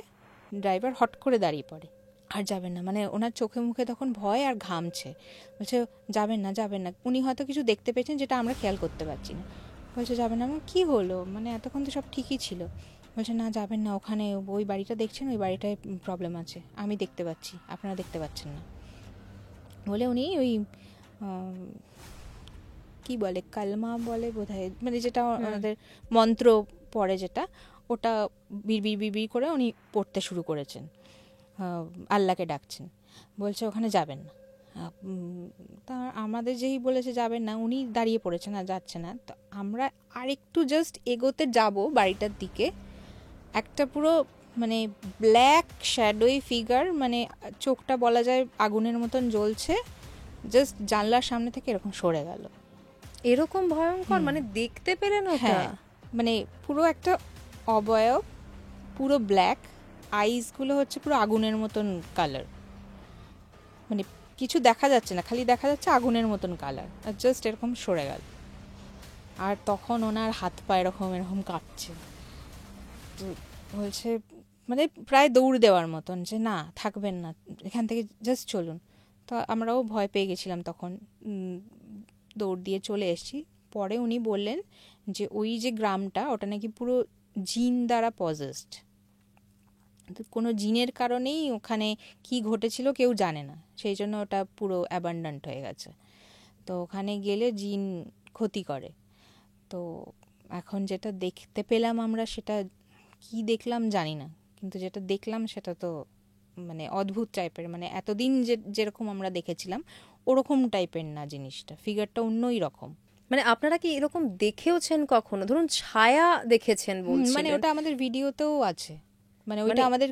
Speaker 1: ড্রাইভার হট করে দাঁড়িয়ে পড়ে, আর যাবেন না, মানে ওনার চোখে মুখে তখন ভয় আর ঘামছে, বলছে যাবেন না। উনি হয়তো কিছু দেখতে পেয়েছেন যেটা আমরা খেয়াল করতে পারছি না, বলছে যাবেন না। আমার কী হলো, মানে এতক্ষণ তো সব ঠিকই ছিল। বলছে না যাবেন না ওখানে, ওই বাড়িটা দেখছেন, ওই বাড়িটায় প্রবলেম আছে, আমি দেখতে পাচ্ছি, আপনারা দেখতে পাচ্ছেন না বলে উনি ওই কি বলে কালমা বলে বোধহয়, মানে যেটা আমাদের মন্ত্র পড়ে যেটা, ওটা বিড়বিড় করে উনি পড়তে শুরু করেছেন, আল্লাহকে ডাকছেন, বলছে ওখানে যাবেন না। তা আমাদের যেই বলেছে যাবেন না, উনি দাঁড়িয়ে পড়েছেন আর যাচ্ছে না। তো আমরা আরেকটু জাস্ট এগোতে যাব বাড়িটার দিকে, একটা পুরো মানে ব্ল্যাক শ্যাডোই ফিগার, মানে চোখটা বলা যায় আগুনের মতন জ্বলছে, জাস্ট জানলার সামনে থেকে এরকম সরে গেল।
Speaker 2: এরকম ভয়ঙ্কর? মানে দেখতে পেলেন ওটা?
Speaker 1: হ্যাঁ, মানে পুরো একটা অবয়ব, পুরো ব্ল্যাক, আইসগুলো হচ্ছে পুরো আগুনের মতন কালার, মানে কিছু দেখা যাচ্ছে না, খালি দেখা যাচ্ছে আগুনের মতন কালার, আর জাস্ট এরকম সরে গেল। আর তখন ওনার হাত পা এরকম এরকম কাঁপছে, তো বলছে মানে প্রায় দৌড় দেওয়ার মতন যে না থাকবেন না, এখান থেকে জাস্ট চলুন। তো আমরাও ভয় পেয়ে গেছিলাম তখন, দৌড় দিয়ে চলে এসেছি। পরে উনি বললেন যে ওই যে গ্রামটা, ওটা নাকি পুরো জিন দ্বারা পজেসড, কোনো জিনের কারণেই ওখানে কি ঘটেছিল কেউ জানে না, সেই জন্য ওটা পুরো অ্যাবান্ডান্ট হয়ে গেছে। তো ওখানে গেলে জিন ক্ষতি করে। তো এখন যেটা দেখতে পেলাম আমরা, সেটা কি দেখলাম জানি না, কিন্তু যেটা দেখলাম সেটা তো মানে অদ্ভুত টাইপের, মানে এতদিন যেরকম আমরা দেখেছিলাম ওরকম টাইপের না জিনিসটা, ফিগারটা অন্যই রকম।
Speaker 2: মানে আপনারা কি এরকম দেখেওছেন কখনো? ধরুন ছায়া দেখেছেন বলছিলেন,
Speaker 1: মানে ওটা আমাদের ভিডিওতেও আছে, মানে ওইটা আমাদের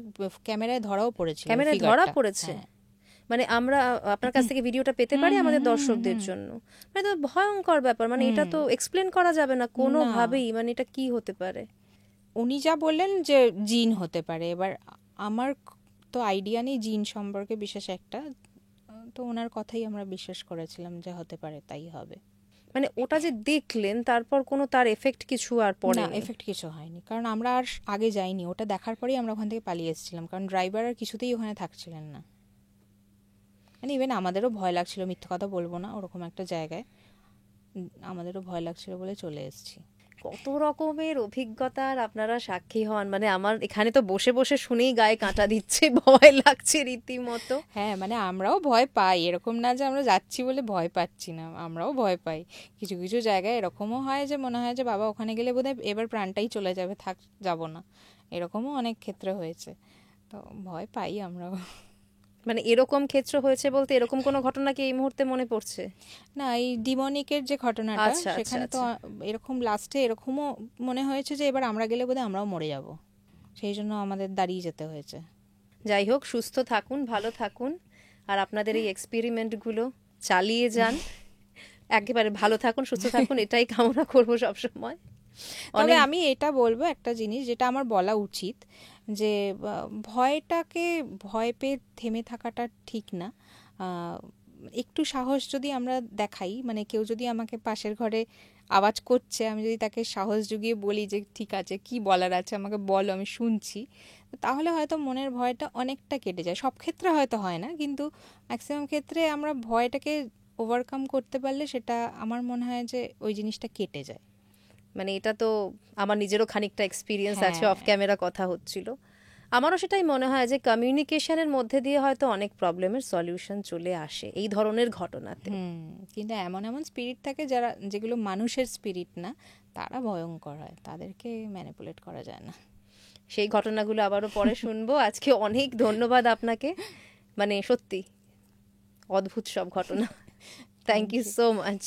Speaker 1: ক্যামেরায় ধরাও পড়েছিল।
Speaker 2: ক্যামেরায় ধরা পড়েছে? মানে আমরা আপনার কাছ থেকে ভিডিওটা পেতে পারি আমাদের দর্শকদের জন্য? মানে তো ভয়ঙ্কর ব্যাপার, মানে এটা তো এক্সপ্লেন করা যাবে না কোনোভাবেই, মানে এটা কি হতে পারে?
Speaker 1: উনি যা বললেন যে জিন হতে পারে, এবার আমার তো আইডিয়া নেই জিন সম্পর্কে বিশেষ একটা, তো ওনার কথাই আমরা বিশ্বাস করেছিলাম যে হতে পারে তাই হবে।
Speaker 2: মানে ওটা যে দেখলেন তারপর কোনো তার এফেক্ট কিছু আর পড়ে
Speaker 1: না, এফেক্ট কিছু হয়নি, কারণ আমরা আর আগে যাইনি, ওটা দেখার পরেই আমরা ওখান থেকে পালিয়ে এসেছিলাম, কারণ ড্রাইভার আর কিছুতেই ওখানে থাকছিলেন না। মানে ইভেন আমাদেরও ভয় লাগছিল, মিথ্যে কথা বলবো না, ওরকম একটা জায়গায় আমাদেরও ভয় লাগছিল বলে চলে এসেছি।
Speaker 2: কত রকমের অভিজ্ঞতার আপনারা সাক্ষী হন, মানে আমার এখানে তো বসে বসে শুনেই গায়ে কাঁটা দিচ্ছে, ভয় লাগছে রীতিমতো।
Speaker 1: হ্যাঁ, মানে আমরাও ভয় পাই, এরকম না যে আমরা যাচ্ছি বলে ভয় পাচ্ছি না, আমরাও ভয় পাই। কিছু কিছু জায়গায় এরকমও হয় যে মনে হয় যে বাবা ওখানে গেলে বোধহয় এবার প্রাণটাই চলে যাবে, থাক যাব না, এরকমও অনেক ক্ষেত্রে হয়েছে, তো ভয় পাই আমরাও।
Speaker 2: মানে এরকম ক্ষেত্র হয়েছে বলতে এরকম কোনো ঘটনা কি এই মুহূর্তে মনে পড়ছে?
Speaker 1: না, এই ডিমনিকের যে ঘটনাটা,
Speaker 2: আচ্ছা,
Speaker 1: সেখানে তো এরকম লাস্টে এরকমও মনে হয়েছে যে এবার আমরা গেলে বোধহয় আমরাও মরে যাব, সেই জন্য আমাদের দাঁড়িয়ে যেতে হয়েছে।
Speaker 2: যাই হোক, সুস্থ থাকুন, ভালো থাকুন, আর আপনাদের এই এক্সপেরিমেন্টগুলো চালিয়ে যান, একেবারে ভালো থাকুন, সুস্থ থাকুন, এটাই কামনা করবো সবসময়।
Speaker 1: তবে আমি এটা বলবো একটা জিনিস যেটা আমার বলা উচিত, যে ভয়টাকে ভয় পেয়ে থেমে থাকাটা ঠিক না। একটু সাহস যদি আমরা দেখাই, মানে কেউ যদি আমাকে পাশের ঘরে আওয়াজ করছে, আমি যদি তাকে সাহস জুগিয়ে বলি যে ঠিক আছে কি বলার আছে আমাকে বলো, আমি শুনছি, তাহলে হয়তো মনের ভয়টা অনেকটা কেটে যায়। সব ক্ষেত্রে হয়তো হয় না, কিন্তু ম্যাক্সিমাম ক্ষেত্রে আমরা ভয়টাকে ওভারকাম করতে পারলে সেটা আমার মনে হয় যে ওই জিনিসটা কেটে যায়।
Speaker 2: মানে এটা তো আমার নিজেরও খানিকটা এক্সপিরিয়েন্স আছে, অফ ক্যামেরা কথা হচ্ছিল, আমারও সেটাই মনে হয় যে কমিউনিকেশনের মধ্যে দিয়ে হয়তো অনেক প্রবলেমের সলিউশন চলে আসে এই ধরনের ঘটনাতে।
Speaker 1: কিন্তু এমন এমন স্পিরিট থাকে যারা, যেগুলো মানুষের স্পিরিট না, তারা ভয়ঙ্কর হয়, তাদেরকে ম্যানিপুলেট করা যায় না।
Speaker 2: সেই ঘটনাগুলো আবারও পরে শুনবো। আজকে অনেক ধন্যবাদ আপনাকে, মানে সত্যি অদ্ভুত সব ঘটনা। Thank you so much.